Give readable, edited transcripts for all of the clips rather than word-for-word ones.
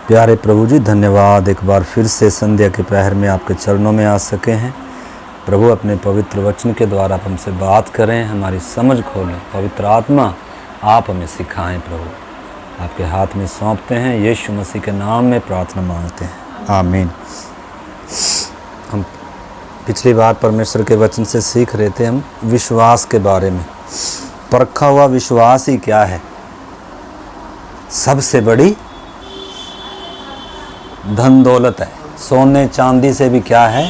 प्यारे प्रभु जी, धन्यवाद एक बार फिर से संध्या के प्रहर में आपके चरणों में आ सके हैं। प्रभु अपने पवित्र वचन के द्वारा आप हमसे बात करें, हमारी समझ खोलें। पवित्र आत्मा आप हमें सिखाएं। प्रभु आपके हाथ में सौंपते हैं, यीशु मसीह के नाम में प्रार्थना मांगते हैं, आमीन। हम पिछली बार परमेश्वर के वचन से सीख रहे थे हम विश्वास के बारे में। परखा हुआ विश्वास ही क्या है? सबसे बड़ी धन दौलत है, सोने चांदी से भी क्या है,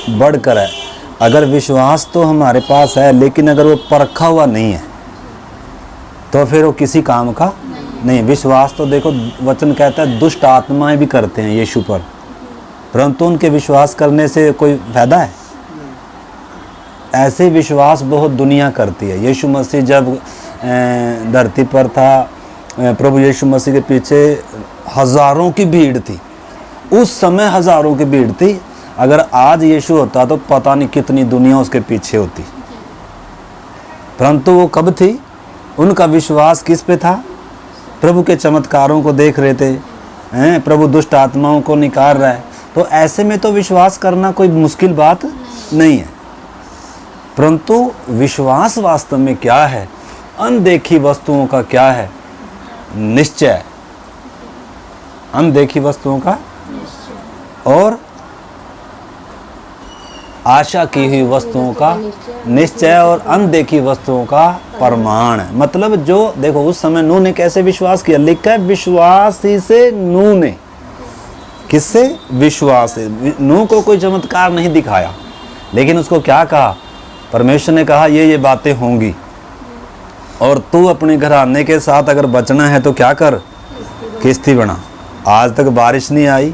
बढ़कर है। अगर विश्वास तो हमारे पास है, लेकिन अगर वो परखा हुआ नहीं है तो फिर वो किसी काम का नहीं। विश्वास तो देखो, वचन कहता है दुष्ट आत्माएं भी करते हैं यीशु पर, परंतु उनके विश्वास करने से कोई फायदा है? ऐसे विश्वास बहुत दुनिया करती है। यीशु मसीह जब धरती पर था, प्रभु यीशु मसीह के पीछे हज़ारों की भीड़ थी। उस समय हज़ारों की भीड़ थी। अगर आज यीशु होता तो पता नहीं कितनी दुनिया उसके पीछे होती। परंतु वो कब थी? उनका विश्वास किस पे था? प्रभु के चमत्कारों को देख रहे थे, प्रभु दुष्ट आत्माओं को निकाल रहा है। तो ऐसे में तो विश्वास करना कोई मुश्किल बात नहीं है। परंतु विश्वास वास्तव में क्या है? अनदेखी वस्तुओं का क्या है? निश्चय। अनदेखी वस्तुओं का और आशा की हुई वस्तुओं का निश्चय और अनदेखी वस्तुओं का प्रमाण। मतलब जो देखो, उस समय नूह ने कैसे विश्वास किया? लिखा है विश्वास ही से नूह ने। किससे? विश्वास से। नूह को कोई चमत्कार नहीं दिखाया, लेकिन उसको क्या कहा? परमेश्वर ने कहा ये बातें होंगी और तू अपने घराने के साथ अगर बचना है तो क्या कर? किश्ती बना। आज तक बारिश नहीं आई।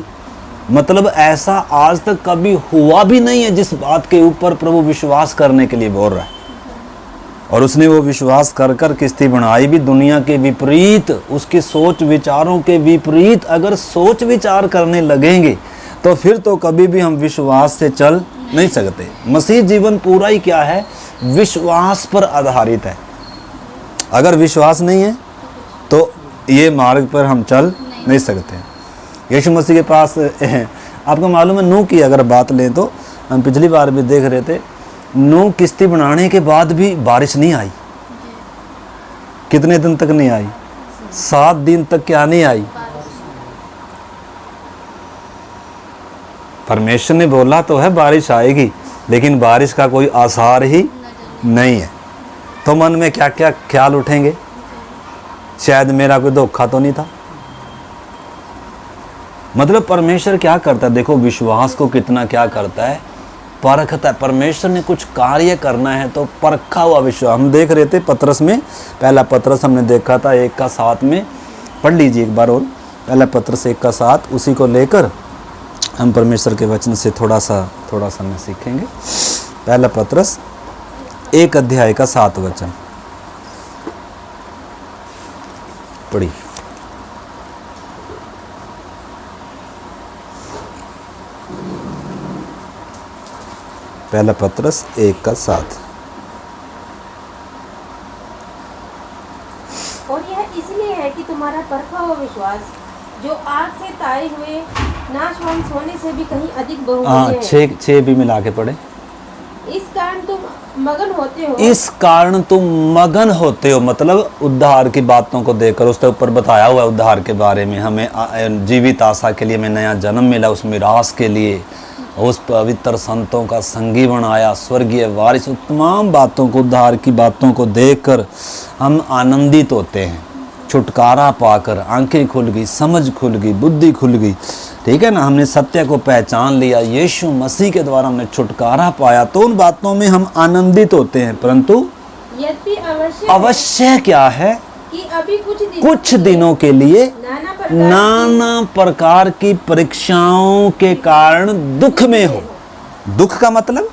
मतलब ऐसा आज तक कभी हुआ भी नहीं है जिस बात के ऊपर प्रभु विश्वास करने के लिए बोल रहा है। और उसने वो विश्वास कर कर किश्ती बनाई भी दुनिया के विपरीत, उसके सोच विचारों के विपरीत। अगर सोच विचार करने लगेंगे तो फिर तो कभी भी हम विश्वास से चल नहीं सकते। मसीह जीवन पूरा ही क्या है? विश्वास पर आधारित है। अगर विश्वास नहीं है तो ये मार्ग पर हम चल नहीं सकते। यीशु मसीह के पास आपको मालूम है, नूह की अगर बात लें तो हम पिछली बार भी देख रहे थे, नूह किश्ती बनाने के बाद भी बारिश नहीं आई। कितने दिन तक नहीं आई? 7 दिन तक क्या नहीं आई? परमेश्वर ने बोला तो है बारिश आएगी, लेकिन बारिश का कोई आसार ही नहीं है। तो मन में क्या क्या ख्याल उठेंगे? शायद मेरा कोई धोखा तो नहीं था। मतलब परमेश्वर क्या करता है? देखो विश्वास को कितना क्या करता है, परखता है। परमेश्वर ने कुछ कार्य करना है तो परखा हुआ विश्वास। हम देख रहे थे पत्रस में, पहला पत्रस हमने देखा था 1:7 में। पढ़ लीजिए एक बार और, पहला पत्रस 1:7। उसी को लेकर हम परमेश्वर के वचन से थोड़ा सा में सीखेंगे। पहला पत्रस 1 अध्याय का 7 वचन पढ़ी। पहला पत्रस 1:7। और यह इसलिए है कि तुम्हारा परखा हुआ विश्वास, जो आग से ताए हुए नाशवान सोने से भी कहीं अधिक बहुमूल्य है। 6 भी मिला के पढ़े। इस कारण तुम मगन होते हो। इस कारण तुम मगन होते हो, मतलब उद्धार की बातों को देखकर। उसके ऊपर बताया हुआ उद्धार के बारे में, हमें जीवित आशा के लिए हमें नया जन्म मिला, उस मिरास के लिए उस पवित्र संतों का संगी बनाया, स्वर्गीय वारिस। तमाम बातों को, उद्धार की बातों को देखकर हम आनंदित होते हैं। छुटकारा पाकर आंखें खुल गई, समझ खुल गई, बुद्धि खुल गई। ठीक है ना? हमने सत्य को पहचान लिया, यीशु मसीह के द्वारा हमने छुटकारा पाया, तो उन बातों में हम आनंदित होते हैं। परंतु यद्यपि अवश्य क्या है कि अभी कुछ दिनों के लिए नाना प्रकार की परीक्षाओं के कारण दुख में हो। दुख का मतलब,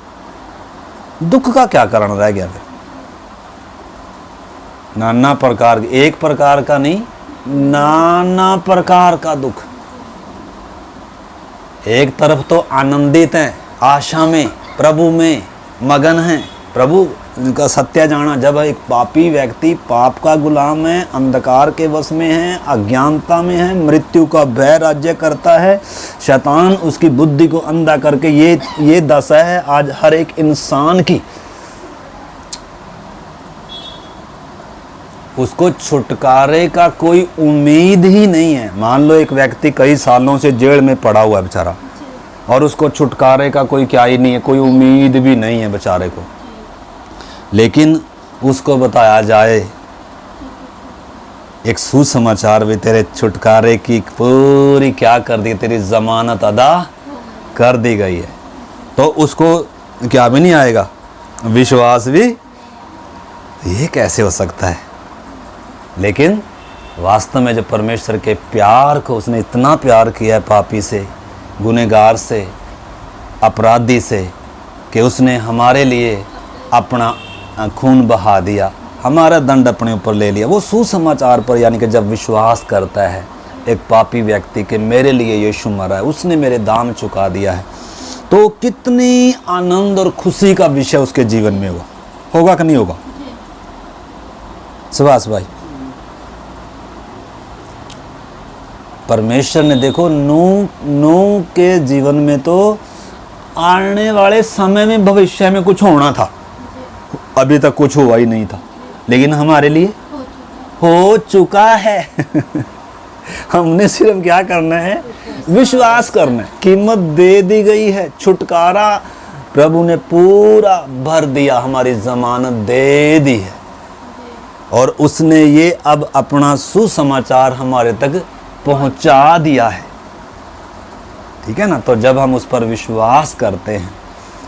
दुख का क्या कारण रह गया फिर? नाना प्रकार, एक प्रकार का नहीं, नाना प्रकार का दुख। एक तरफ तो आनंदित हैं, आशा में, प्रभु में मगन हैं। प्रभु उनका सत्य जाना। जब एक पापी व्यक्ति पाप का गुलाम है, अंधकार के वश में है, अज्ञानता में है, मृत्यु का भय राज्य करता है, शैतान उसकी बुद्धि को अंधा करके ये दशा है आज हर एक इंसान की। उसको छुटकारे का कोई उम्मीद ही नहीं है। मान लो एक व्यक्ति कई सालों से जेल में पड़ा हुआ है बेचारा, और उसको छुटकारे का कोई क्या ही नहीं है, कोई उम्मीद भी नहीं है बेचारे को, लेकिन उसको बताया जाए एक सुसमाचार भी, तेरे छुटकारे की पूरी क्या कर दी, तेरी जमानत अदा कर दी गई है, तो उसको क्या भी नहीं आएगा, विश्वास भी, ये कैसे हो सकता है। लेकिन वास्तव में जब परमेश्वर के प्यार को, उसने इतना प्यार किया है पापी से, गुनहगार से, अपराधी से, कि उसने हमारे लिए अपना खून बहा दिया, हमारा दंड अपने ऊपर ले लिया। वो सुसमाचार पर यानी कि जब विश्वास करता है एक पापी व्यक्ति के मेरे लिए यीशु मरा है, उसने मेरे दाम चुका दिया है, तो कितनी आनंद और खुशी का विषय उसके जीवन में होगा कि नहीं होगा। सुभाष भाई, परमेश्वर ने देखो नूह के जीवन में तो आने वाले समय में भविष्य में कुछ होना था, अभी तक कुछ हुआ ही नहीं था, लेकिन हमारे लिए हो चुका है। हमने सिर्फ क्या करना है, विश्वास करना है। कीमत दे दी गई है, छुटकारा प्रभु ने पूरा भर दिया, हमारी जमानत दे दी है, और उसने ये अब अपना सुसमाचार हमारे तक पहुंचा दिया है। ठीक है ना। तो जब हम उस पर विश्वास करते हैं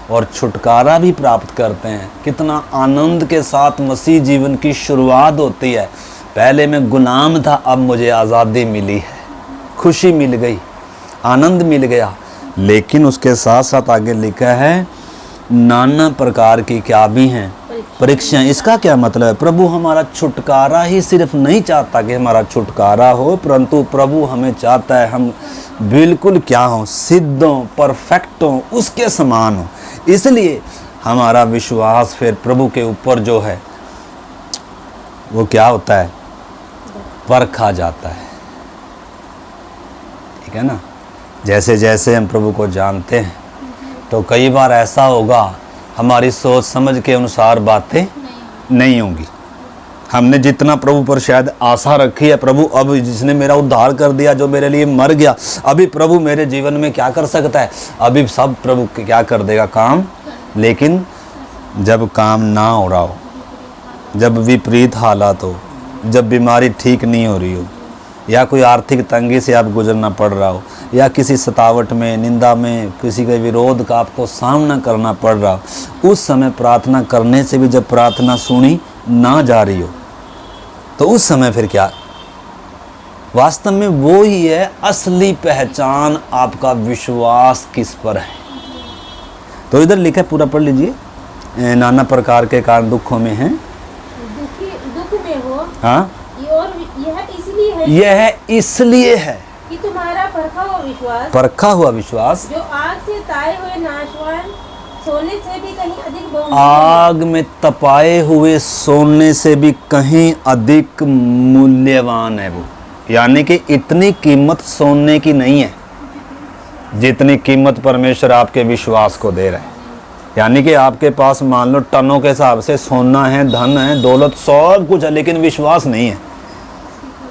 और छुटकारा भी प्राप्त करते हैं, कितना आनंद के साथ मसीह जीवन की शुरुआत होती है। पहले मैं गुलाम था, अब मुझे आज़ादी मिली है, खुशी मिल गई, आनंद मिल गया। लेकिन उसके साथ साथ आगे लिखा है नाना प्रकार की क्या भी हैं परीक्षाएं। इसका क्या मतलब है, प्रभु हमारा छुटकारा ही सिर्फ नहीं चाहता कि हमारा छुटकारा हो, परंतु प्रभु हमें चाहता है हम बिल्कुल क्या हो, सिद्ध हो, परफेक्ट हो, उसके समान हो। इसलिए हमारा विश्वास फिर प्रभु के ऊपर जो है वो क्या होता है, परखा जाता है। ठीक है ना। जैसे जैसे हम प्रभु को जानते हैं तो कई बार ऐसा होगा हमारी सोच समझ के अनुसार बातें नहीं होंगी। हमने जितना प्रभु पर शायद आशा रखी है, प्रभु अब जिसने मेरा उद्धार कर दिया, जो मेरे लिए मर गया, अभी प्रभु मेरे जीवन में क्या कर सकता है, अभी सब प्रभु क्या कर देगा काम। लेकिन जब काम ना हो रहा हो, जब विपरीत हालात हो, जब बीमारी ठीक नहीं हो रही हो, या कोई आर्थिक तंगी से आप गुजरना पड़ रहा हो, या किसी सतावट में, निंदा में, किसी के विरोध का आपको सामना करना पड़ रहा हो, उस समय प्रार्थना करने से भी जब प्रार्थना सुनी ना जा रही हो, तो उस समय फिर क्या, वास्तव में वो ही है असली पहचान, आपका विश्वास किस पर है। तो इधर लिखा है, पूरा पढ़ लीजिए। नाना प्रकार के कारण दुखों में हैं, दुख में हो, हाँ, और यह इसलिए है कि तुम्हारा परखा हुआ विश्वास जो आग से ताए हुए नाशवान सोने से भी कहीं अधिक बहुमूल्य, आग में तपाए हुए सोने से भी कहीं अधिक मूल्यवान है। वो यानी कि इतनी कीमत सोने की नहीं है जितनी कीमत परमेश्वर आपके विश्वास को दे रहा है। यानी कि आपके पास मान लो टनों के हिसाब से सोना है, धन है, दौलत, सब कुछ है, लेकिन विश्वास नहीं है,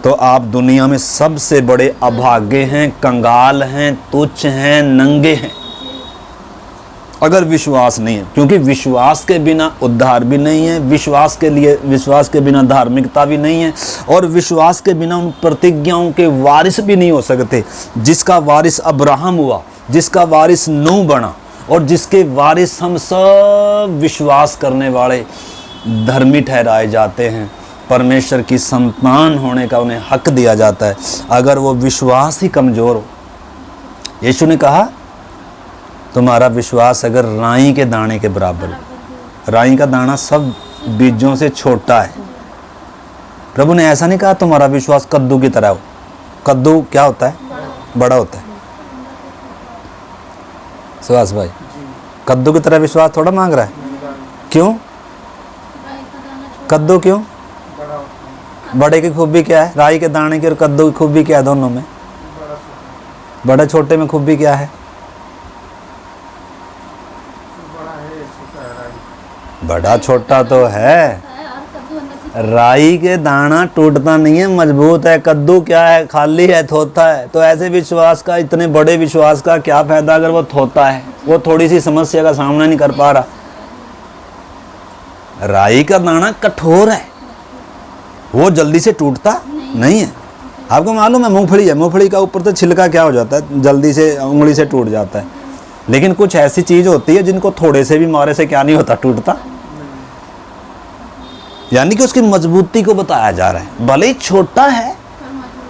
तो आप दुनिया में सबसे बड़े अभागे हैं, कंगाल हैं, तुच्छ हैं, नंगे हैं, अगर विश्वास नहीं है। क्योंकि विश्वास के बिना उद्धार भी नहीं है, विश्वास के बिना धार्मिकता भी नहीं है, और विश्वास के बिना उन प्रतिज्ञाओं के वारिस भी नहीं हो सकते। जिसका वारिस अब्राहम हुआ, जिसका वारिस नूह बना, और जिसके वारिस हम सब विश्वास करने वाले धर्मी ठहराए जाते हैं, परमेश्वर की संतान होने का उन्हें हक दिया जाता है, अगर वो विश्वास ही कमज़ोर हो। यीशु ने कहा तुम्हारा विश्वास अगर राई के दाने के बराबर है, राई का दाना सब बीजों से छोटा है। प्रभु ने ऐसा नहीं कहा तुम्हारा विश्वास कद्दू की तरह हो। कद्दू क्या होता है, बड़ा होता है। सुभाष भाई, कद्दू की तरह विश्वास थोड़ा मांग रहा है, क्यों? कद्दू क्यों? बड़े की खूबी क्या है? राई के दाने की और कद्दू की खूबी क्या है दोनों में? बड़े छोटे में खूबी क्या है? बड़ा छोटा तो है, राई के दाना टूटता नहीं है, मजबूत है। कद्दू क्या है? खाली है, थोथा है। तो ऐसे विश्वास का, इतने बड़े विश्वास का क्या फायदा अगर वो थोथा है, वो थोड़ी सी समस्या का सामना नहीं कर पा रहा। राई का दाना कठोर है, वो जल्दी से टूटता नहीं है। आपको मालूम है मूंगफली है, मूंगफली का ऊपर से छिलका क्या हो जाता है, जल्दी से उंगली से टूट जाता है। लेकिन कुछ ऐसी चीज होती है जिनको थोड़े से भी मारे से क्या नहीं होता, टूटता। यानी कि उसकी मजबूती को बताया जा रहा है। भले ही छोटा है,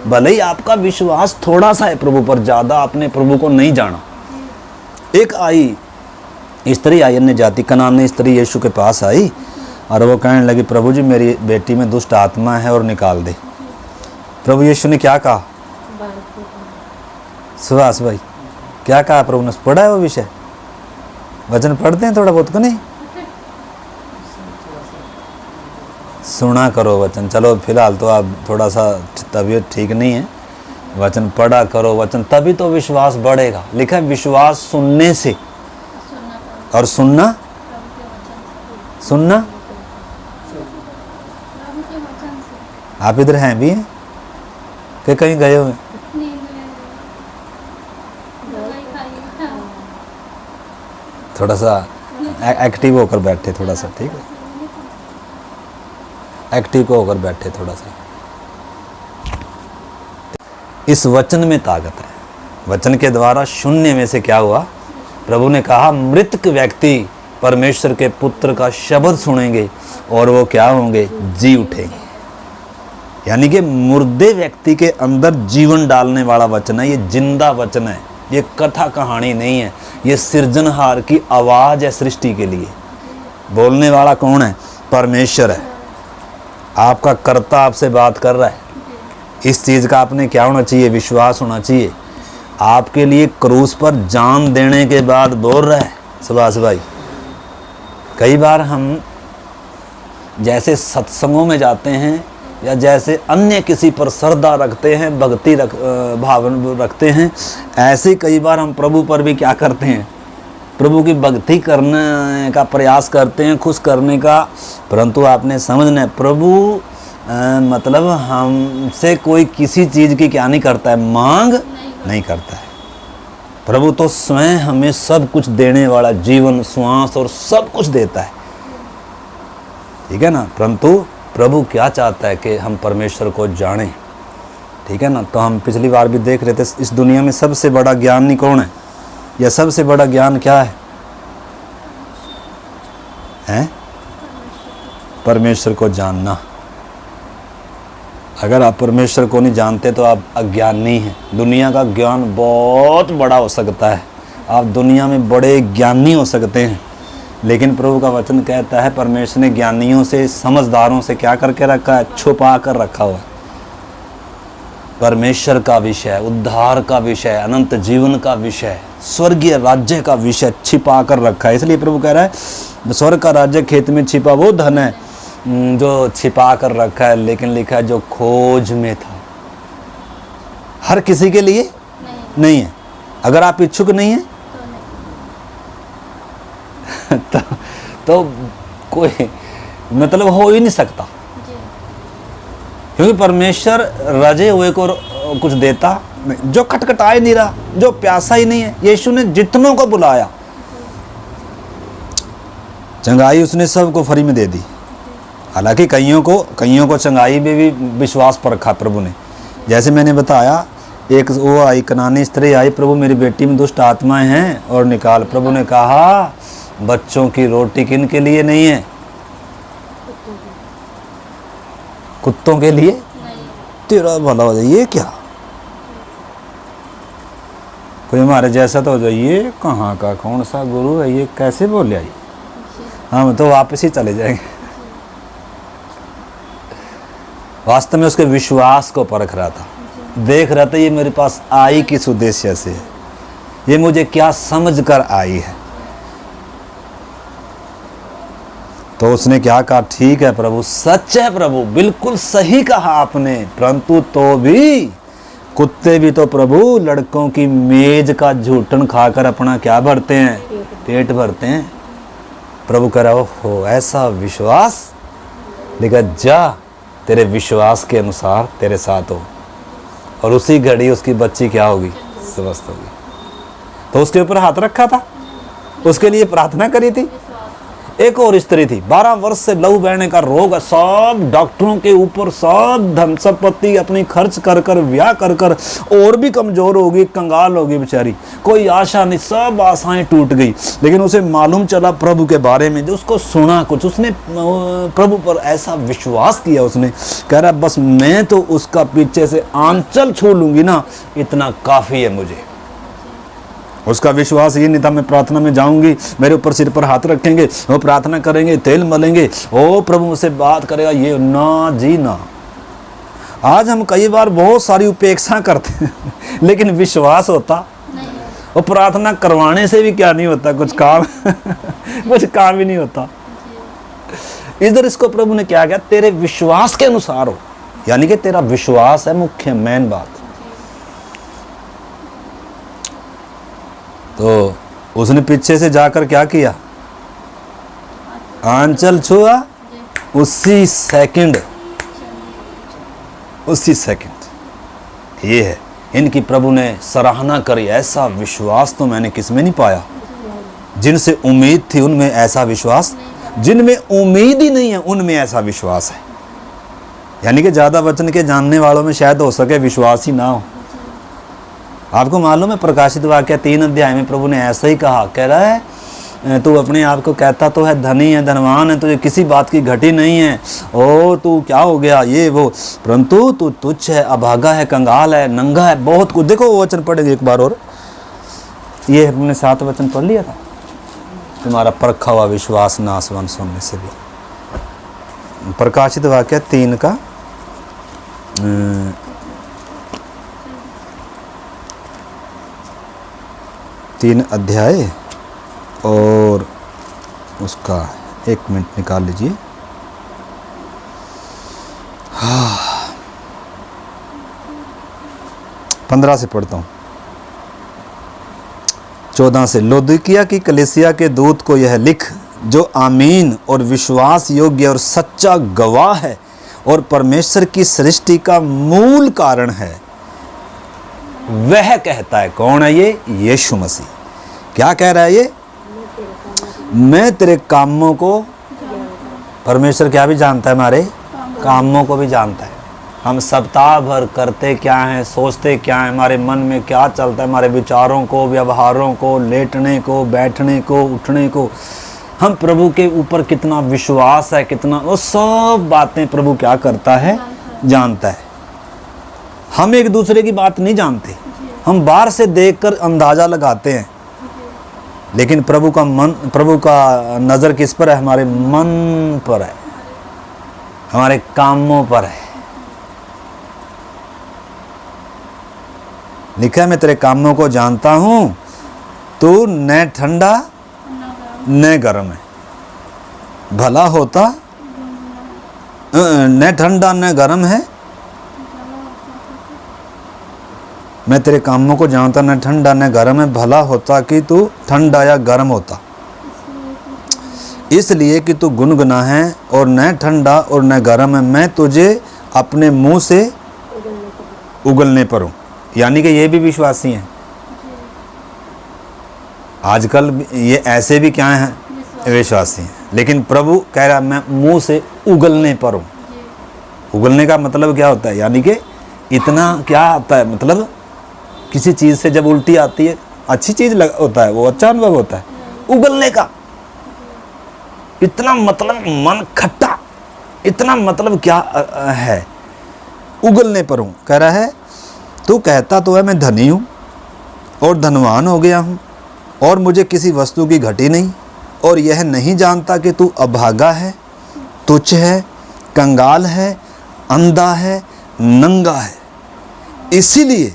भले ही आपका विश्वास थोड़ा सा है प्रभु पर, ज्यादा आपने प्रभु को नहीं जाना। एक आई स्त्री आई, अन्य जाति कनानी स्त्री यीशु के पास आई और वो कहने लगी, प्रभु जी मेरी बेटी में दुष्ट आत्मा है और निकाल दे। प्रभु यीशु ने क्या कहा? सुभाष भाई क्या कहा प्रभु ने? पढ़ा है वो विषय? वचन पढ़ते हैं थोड़ा बहुत को नहीं? सुना करो वचन। चलो फिलहाल तो आप थोड़ा सा तबीयत ठीक नहीं है, वचन पढ़ा करो वचन, तभी तो विश्वास बढ़ेगा। लिखा है विश्वास सुनने से, और सुनना सुनना। आप इधर हैं भी हैं कि कहीं गए हुए? थोड़ा सा एक्टिव होकर बैठे, थोड़ा सा ठीक है, एक्टिव को होकर बैठे थोड़ा सा। इस वचन में ताकत है। वचन के द्वारा शून्य में से क्या हुआ? प्रभु ने कहा मृतक व्यक्ति परमेश्वर के पुत्र का शब्द सुनेंगे और वो क्या होंगे? जी उठेंगे। यानी कि मुर्दे व्यक्ति के अंदर जीवन डालने वाला वचन है। ये जिंदा वचन है, ये कथा कहानी नहीं है, ये सृजनहार की आवाज है सृष्टि के लिए। बोलने वाला कौन है? परमेश्वर है। आपका कर्ता आपसे बात कर रहा है। इस चीज़ का आपने क्या होना चाहिए? विश्वास होना चाहिए। आपके लिए क्रूस पर जान देने के बाद बोल रहा है। सुभाष भाई, कई बार हम जैसे सत्संगों में जाते हैं या जैसे अन्य किसी पर श्रद्धा रखते हैं, भक्ति भाव रखते हैं, ऐसे कई बार हम प्रभु पर भी क्या करते हैं? प्रभु की भक्ति करने का प्रयास करते हैं, खुश करने का। परंतु आपने समझना है, प्रभु मतलब हमसे कोई किसी चीज़ की क्या नहीं करता है? मांग नहीं करता है। प्रभु तो स्वयं हमें सब कुछ देने वाला, जीवन, श्वास और सब कुछ देता है, ठीक है ना। परंतु प्रभु क्या चाहता है कि हम परमेश्वर को जानें, ठीक है ना। तो हम पिछली बार भी देख रहे थे, इस दुनिया में सबसे बड़ा ज्ञानी कौन है? यह सबसे बड़ा ज्ञान क्या है? हैं? परमेश्वर को जानना। अगर आप परमेश्वर को नहीं जानते तो आप अज्ञानी हैं। दुनिया का ज्ञान बहुत बड़ा हो सकता है, आप दुनिया में बड़े ज्ञानी हो सकते हैं, लेकिन प्रभु का वचन कहता है परमेश्वर ने ज्ञानियों से, समझदारों से क्या करके रखा है? छुपा कर रखा हुआ है। परमेश्वर का विषय, उद्धार का विषय, अनंत जीवन का विषय, स्वर्गीय राज्य का विषय छिपा कर रखा है। इसलिए प्रभु कह रहा है स्वर्ग का राज्य खेत में छिपा वो धन है जो छिपा कर रखा है, लेकिन लिखा है जो खोज में था। हर किसी के लिए नहीं है। अगर आप इच्छुक नहीं है तो कोई मतलब हो ही नहीं सकता, क्योंकि परमेश्वर रजे हुए को कुछ देता नहीं, जो खटखटा ही नहीं रहा, जो प्यासा ही नहीं है। यीशु ने जितनों को बुलाया, चंगाई उसने सबको फ्री में दे दी। हालांकि कईयों को चंगाई में भी विश्वास पर रखा प्रभु ने। जैसे मैंने बताया, एक वो आई कनानी स्त्री आई, प्रभु मेरी बेटी में दुष्ट आत्माएं हैं और निकाल। प्रभु ने कहा बच्चों की रोटी किन के लिए नहीं है? कुत्तों के लिए? तेरा भला हो जाए। ये क्या? कोई हमारे जैसा तो हो जाए, ये कहाँ का कौन सा गुरु है, ये कैसे बोले आई? हम तो वापस ही चले जाएंगे। वास्तव में उसके विश्वास को परख रहा था, देख रहा था ये मेरे पास आई किस उद्देश्य से है, ये मुझे क्या समझ कर आई है। तो उसने क्या कहा, ठीक है प्रभु, सच है प्रभु, बिल्कुल सही कहा आपने, परंतु तो भी कुत्ते भी तो प्रभु लड़कों की मेज का झूठन खाकर अपना क्या भरते हैं, पेट भरते हैं। प्रभु कह रहा हो ऐसा विश्वास, देखा जा तेरे विश्वास के अनुसार तेरे साथ हो। और उसी घड़ी उसकी बच्ची क्या होगी, स्वस्थ होगी। तो उसके ऊपर हाथ रखा था, उसके लिए प्रार्थना करी थी। एक और स्त्री थी, 12 वर्ष से लहू बहने का रोग, सब डॉक्टरों के ऊपर सब धन संपत्ति अपनी खर्च कर कर ब्याह कर कर और भी कमजोर होगी, कंगाल होगी बेचारी, कोई आशा नहीं, सब आशाएं टूट गई। लेकिन उसे मालूम चला प्रभु के बारे में, जो उसको सुना कुछ, उसने प्रभु पर ऐसा विश्वास किया, उसने कह रहा बस मैं तो उसका पीछे से आंचल छू लूंगी ना, इतना काफी है मुझे। उसका विश्वास ये नहीं था मैं प्रार्थना में जाऊंगी, मेरे ऊपर सिर पर हाथ रखेंगे, वो प्रार्थना करेंगे, तेल मलेंगे, ओ प्रभु मुझसे बात करेगा, ये ना जी ना। आज हम कई बार बहुत सारी उपेक्षा करते हैं लेकिन विश्वास होता वो प्रार्थना करवाने से भी क्या नहीं होता, कुछ काम कुछ काम ही नहीं होता। इधर इसको प्रभु ने क्या किया, तेरे विश्वास के अनुसार हो, यानी कि तेरा विश्वास है मुख्य मेन बात। तो उसने पीछे से जाकर क्या किया, आंचल छुआ, उसी सेकंड ये है इनकी प्रभु ने सराहना करी। ऐसा विश्वास तो मैंने किसमें नहीं पाया, जिनसे उम्मीद थी उनमें ऐसा विश्वास, जिनमें उम्मीद ही नहीं है उनमें ऐसा विश्वास है। यानी कि ज्यादा वचन के जानने वालों में शायद हो सके विश्वास ही ना हो। आपको मालूम है प्रकाशित वाक्य 3 अध्याय में प्रभु ने ऐसा ही कहा, कह रहा है तू अपने आप को कहता तो है धनी है, धनवान है, तुझे किसी बात की घटी नहीं है, ओ तू क्या हो गया ये वो, परंतु तू तुच्छ है, अभागा है, कंगाल है, नंगा है, बहुत कुछ। देखो वो वचन पढ़ेंगे एक बार और, ये हमने 7 वचन पढ़ लिया था, तुम्हारा परखा हुआ विश्वास नासवान सोने से भी। प्रकाशित वाक्य 3 का 3 अध्याय और उसका 1 मिनट निकाल लीजिए। 15 से पढ़ता हूँ, 14 से। लौदीकिया की कलीसिया के दूत को यह लिख, जो आमीन और विश्वास योग्य और सच्चा गवाह है और परमेश्वर की सृष्टि का मूल कारण है, वह कहता है, कौन है ये, यीशु मसीह। क्या कह रहा है ये, मैं तेरे कामों को, परमेश्वर क्या भी जानता है, हमारे कामों को भी जानता है। हम सप्ताह भर करते क्या हैं, सोचते क्या हैं, हमारे मन में क्या चलता है, हमारे विचारों को, व्यवहारों को, लेटने को, बैठने को, उठने को, हम प्रभु के ऊपर कितना विश्वास है, कितना, वो सब बातें प्रभु क्या करता है, जानता है। हम एक दूसरे की बात नहीं जानते, हम बाहर से देखकर अंदाजा लगाते हैं, लेकिन प्रभु का नज़र किस पर है, हमारे मन पर है, हमारे कामों पर है। लिखा है, मैं तेरे कामों को जानता हूं, तू न ठंडा न गर्म है, भला होता, न ठंडा न गर्म है, मैं तेरे कामों को जानता, न ठंडा न गर्म है, भला होता कि तू ठंडा या गर्म होता, इसलिए कि तू गुनगुना है और न ठंडा और न गर्म है, मैं तुझे अपने मुंह से उगलने पर हूँ। यानी कि ये भी विश्वासी हैं। आजकल ये ऐसे भी क्या हैं, विश्वासी हैं, लेकिन प्रभु कह रहा मैं मुंह से उगलने पर हूँ। उगलने का मतलब क्या होता है, यानी कि इतना क्या आता है, मतलब किसी चीज़ से जब उल्टी आती है, अच्छी चीज़ होता है, वो अच्छा अनुभव होता है। उगलने का इतना मतलब मन खट्टा, इतना मतलब क्या है, उगलने पर हूँ। कह रहा है तू कहता तो है मैं धनी हूँ और धनवान हो गया हूँ और मुझे किसी वस्तु की घटी नहीं, और यह नहीं जानता कि तू अभागा है, तुच्छ है, कंगाल है, अंधा है, नंगा है। इसीलिए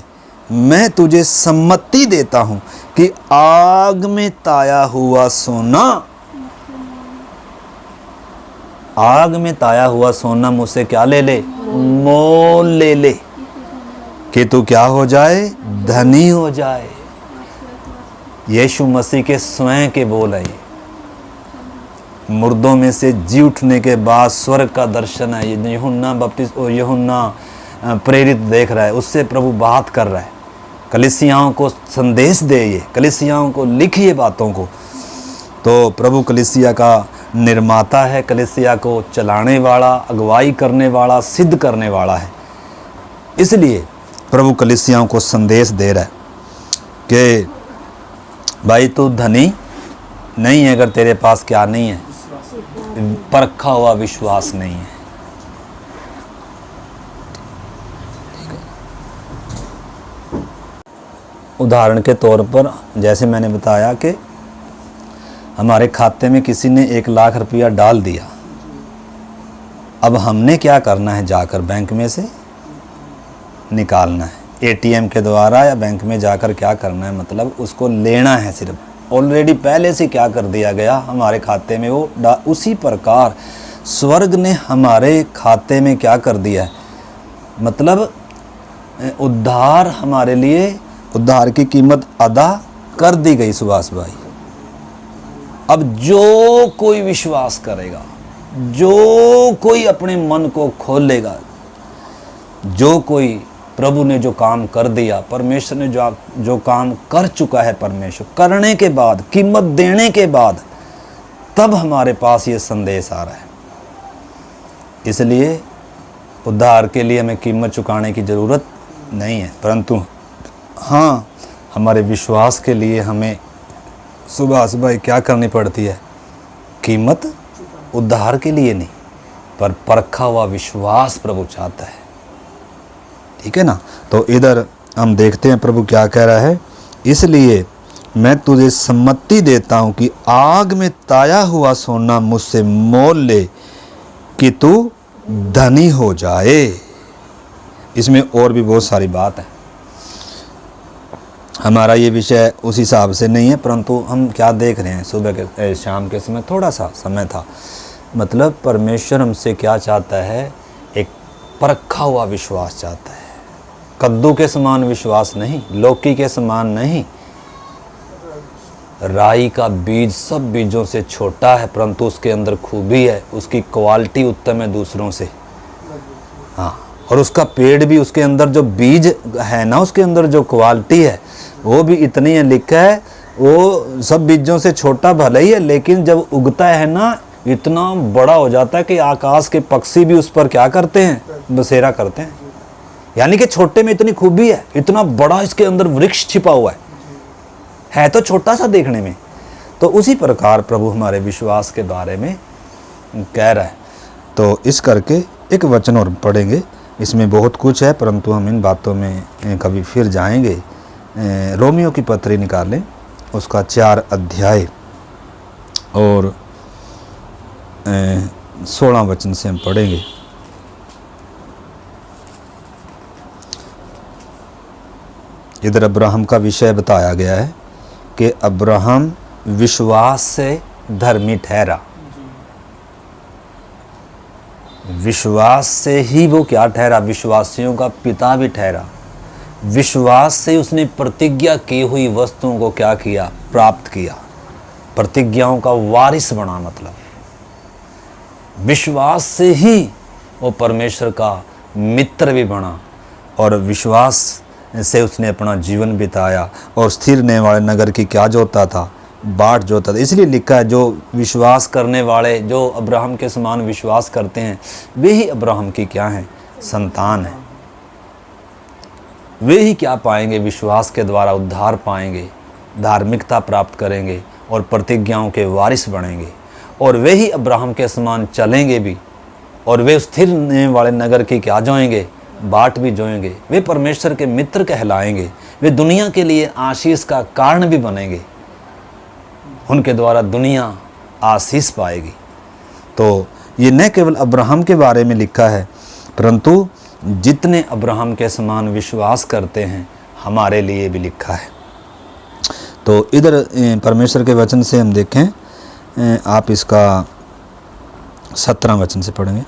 मैं तुझे सम्मति देता हूँ कि आग में ताया हुआ सोना आग में ताया हुआ सोना मुझसे क्या ले ले, मोल ले ले, कि तू क्या हो जाए, धनी हो जाए। यीशु मसीह के स्वयं के बोल है। मुर्दों में से जी उठने के बाद स्वर्ग का दर्शन है। ये यूहन्ना प्रेरित देख रहा है, उससे प्रभु बात कर रहा है। कलीसियाओं को संदेश दे, ये कलीसियाओं को लिखिए बातों को। तो प्रभु कलीसिया का निर्माता है, कलीसिया को चलाने वाला, अगुवाई करने वाला, सिद्ध करने वाला है। इसलिए प्रभु कलीसियाओं को संदेश दे रहा है कि भाई तू धनी नहीं है अगर तेरे पास क्या नहीं है, परखा हुआ विश्वास नहीं है। उदाहरण के तौर पर जैसे मैंने बताया कि हमारे खाते में किसी ने 1 लाख रुपया डाल दिया। अब हमने क्या करना है, जाकर बैंक में से निकालना है, एटीएम के द्वारा या बैंक में जाकर क्या करना है, मतलब उसको लेना है। सिर्फ ऑलरेडी पहले से क्या कर दिया गया हमारे खाते में वो उसी प्रकार स्वर्ग ने हमारे खाते में क्या कर दिया है, मतलब उद्धार हमारे लिए, उद्धार की कीमत अदा कर दी गई। सुभाष भाई, अब जो कोई विश्वास करेगा, जो कोई अपने मन को खोलेगा, जो कोई प्रभु ने जो काम कर दिया, परमेश्वर ने जो काम कर चुका है, परमेश्वर करने के बाद, कीमत देने के बाद, तब हमारे पास ये संदेश आ रहा है। इसलिए उद्धार के लिए हमें कीमत चुकाने की ज़रूरत नहीं है, परंतु हाँ, हमारे विश्वास के लिए हमें सुभाष भाई क्या करनी पड़ती है, कीमत उद्धार के लिए नहीं, पर परखा हुआ विश्वास प्रभु चाहता है। ठीक है ना। तो इधर हम देखते हैं प्रभु क्या कह रहा है, इसलिए मैं तुझे सम्मति देता हूँ कि आग में ताया हुआ सोना मुझसे मोल ले कि तू धनी हो जाए। इसमें और भी बहुत सारी बात है, हमारा ये विषय उस हिसाब से नहीं है, परंतु हम क्या देख रहे हैं, सुबह के शाम के समय थोड़ा सा समय था, मतलब परमेश्वर हमसे क्या चाहता है, एक परखा हुआ विश्वास चाहता है। कद्दू के समान विश्वास नहीं, लौकी के समान नहीं। राई का बीज सब बीजों से छोटा है, परंतु उसके अंदर खूबी है, उसकी क्वालिटी उत्तम है दूसरों से। हाँ, और उसका पेड़ भी, उसके अंदर जो बीज है ना, उसके अंदर जो क्वालिटी है वो भी इतनी है। लिखा है वो सब बीजों से छोटा भले ही है, लेकिन जब उगता है ना, इतना बड़ा हो जाता है कि आकाश के पक्षी भी उस पर क्या करते हैं, बसेरा करते हैं। यानी कि छोटे में इतनी खूबी है, इतना बड़ा इसके अंदर वृक्ष छिपा हुआ है तो छोटा सा देखने में। तो उसी प्रकार प्रभु हमारे विश्वास के बारे में कह रहा है। तो इस करके एक वचन और पढ़ेंगे, इसमें बहुत कुछ है, परंतु हम इन बातों में कभी फिर जाएंगे। रोमियो की पत्री निकाल लें, उसका 4 अध्याय और 16 वचन से हम पढ़ेंगे। इधर अब्राहम का विषय बताया गया है कि अब्राहम विश्वास से धर्मी ठहरा। विश्वास से ही वो क्या ठहरा, विश्वासियों का पिता भी ठहरा। विश्वास से उसने प्रतिज्ञा की हुई वस्तुओं को क्या किया, प्राप्त किया, प्रतिज्ञाओं का वारिस बना। मतलब विश्वास से ही वो परमेश्वर का मित्र भी बना, और विश्वास से उसने अपना जीवन बिताया, और स्थिर रहने वाले नगर की क्या जोता था, बाट जोता था। इसलिए लिखा है, जो विश्वास करने वाले, जो अब्राहम के समान विश्वास करते हैं, वे ही अब्राहम की क्या हैं, संतान है। वे ही क्या पाएंगे, विश्वास के द्वारा उद्धार पाएंगे, धार्मिकता प्राप्त करेंगे और प्रतिज्ञाओं के वारिस बनेंगे। और वे ही अब्राहम के समान चलेंगे भी, और वे स्थिर रहने वाले नगर की क्या जोएंगे, बाट भी जोएंगे। वे परमेश्वर के मित्र कहलाएंगे, वे दुनिया के लिए आशीष का कारण भी बनेंगे। उनके द्वारा दुनिया आशीष पाएगी। तो ये न केवल अब्राहम के बारे में लिखा है, परंतु जितने अब्राहम के समान विश्वास करते हैं, हमारे लिए भी लिखा है। तो इधर परमेश्वर के वचन से हम देखें, आप इसका 17 वचन से पढ़ेंगे।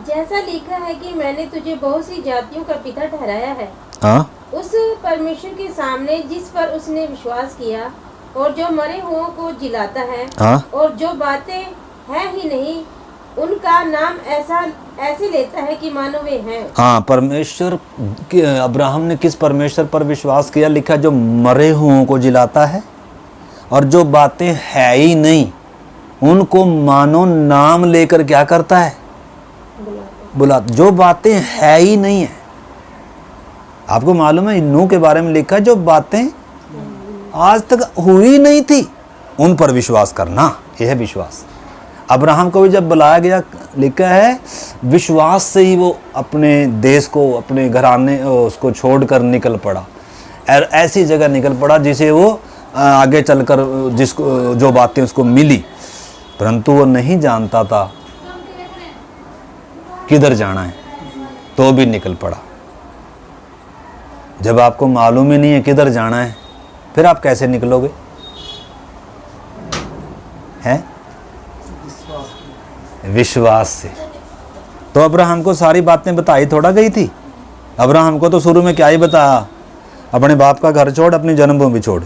जैसा लिखा है कि मैंने तुझे बहुत सी जातियों का पिता ठहराया है, हाँ उस परमेश्वर के सामने जिस पर उसने विश्वास किया और जो मरे हुओं को जिलाता है हाँ और जो बातें हैं ही नहीं उनका नाम ऐसे लेता है कि मानो वे हैं। हाँ, परमेश्वर अब्राहम ने किस परमेश्वर पर विश्वास किया? लिखा जो मरे हुओं को जिलाता है और जो बातें है ही नहीं उनको मानो नाम लेकर क्या करता है? बुला। जो बातें है ही नहीं है, आपको मालूम है नूह के बारे में लिखा है जो बातें आज तक हुई नहीं थी उन पर विश्वास करना, यह है विश्वास। अब्राहम को भी जब बुलाया गया, लिखा है विश्वास से ही वो अपने देश को, अपने घराने उसको छोड़कर निकल पड़ा और ऐसी जगह निकल पड़ा जिसे वो आगे चलकर जिसको जो बातें उसको मिली, परंतु वो नहीं जानता था किधर जाना है, तो भी निकल पड़ा। जब आपको मालूम ही नहीं है किधर जाना है, फिर आप कैसे निकलोगे? हैं? विश्वास से। तो अब्राहम को सारी बातें बताई थोड़ा गई थी। अब्राहम को तो शुरू में क्या ही बताया, अपने बाप का घर छोड़, अपनी जन्मभूमि छोड़।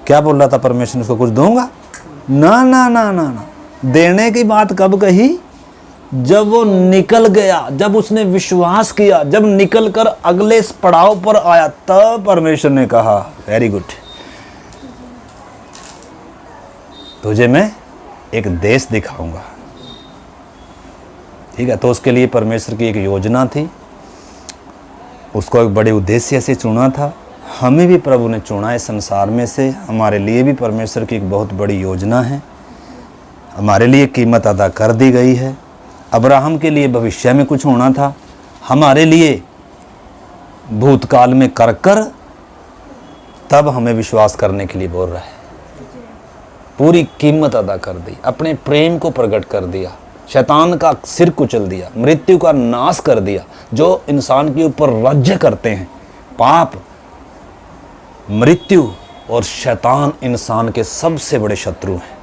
क्या बोल रहा था परमेश्वर उसको कुछ दूंगा? ना ना ना ना ना, देने की बात कब कही? जब वो निकल गया, जब उसने विश्वास किया, जब निकल कर अगले पड़ाव पर आया, तब परमेश्वर ने कहा वेरी गुड, तुझे मैं एक देश दिखाऊंगा। ठीक है, तो उसके लिए परमेश्वर की एक योजना थी, उसको एक बड़े उद्देश्य से चुना था। हमें भी प्रभु ने चुना है संसार में से, हमारे लिए भी परमेश्वर की एक बहुत बड़ी योजना है, हमारे लिए कीमत अदा कर दी गई है। अब्राहम के लिए भविष्य में कुछ होना था, हमारे लिए भूतकाल में कर कर तब हमें विश्वास करने के लिए बोल रहा है। पूरी कीमत अदा कर दी, अपने प्रेम को प्रकट कर दिया, शैतान का सिर कुचल दिया, मृत्यु का नाश कर दिया। जो इंसान के ऊपर राज्य करते हैं, पाप, मृत्यु और शैतान इंसान के सबसे बड़े शत्रु हैं,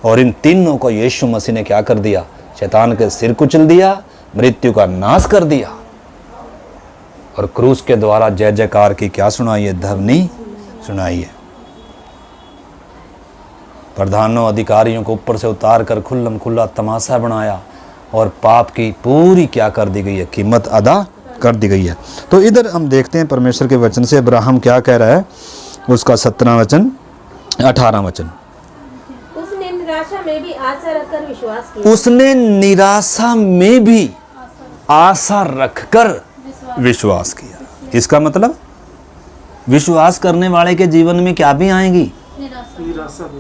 और इन तीनों को यीशु मसीह ने क्या कर दिया? शैतान के सिर कुचल दिया, मृत्यु का नाश कर दिया और क्रूस के द्वारा जय जयकार की क्या सुनाई है? ध्वनि सुनाई है। प्रधानों अधिकारियों को ऊपर से उतार कर खुल्लम खुल्ला तमाशा बनाया और पाप की पूरी क्या कर दी गई है? कीमत अदा कर दी गई है। तो इधर हम देखते हैं परमेश्वर के वचन से अब्राहम क्या कह रहा है, उसका 17 वचन 18 वचन। उसने निराशा में भी आशा रखकर विश्वास किया। उसने निराशा में भी आशा रखकर विश्वास किया। इसका मतलब विश्वास करने वाले के जीवन में क्या भी आएंगी?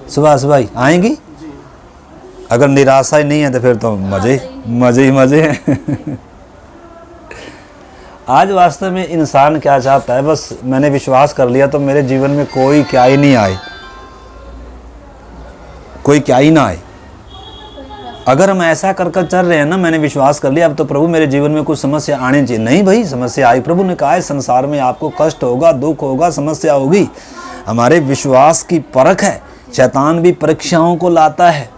सुभाष भाई आएंगी। अगर निराशा ही नहीं है तो फिर तो मजे मजे ही मजे हैं। आज वास्तव में इंसान क्या चाहता है? बस मैंने विश्वास कर लिया तो मेरे जीवन में कोई क्या ही नहीं आए, कोई क्या ही ना आए। अगर हम ऐसा कर कर चल रहे हैं ना, मैंने विश्वास कर लिया अब तो प्रभु मेरे जीवन में कुछ समस्या आनी चाहिए, नहीं भाई, समस्या आई। प्रभु ने कहा है संसार में आपको कष्ट होगा, दुख होगा, समस्या होगी। हमारे विश्वास की परख है। शैतान भी परीक्षाओं को लाता है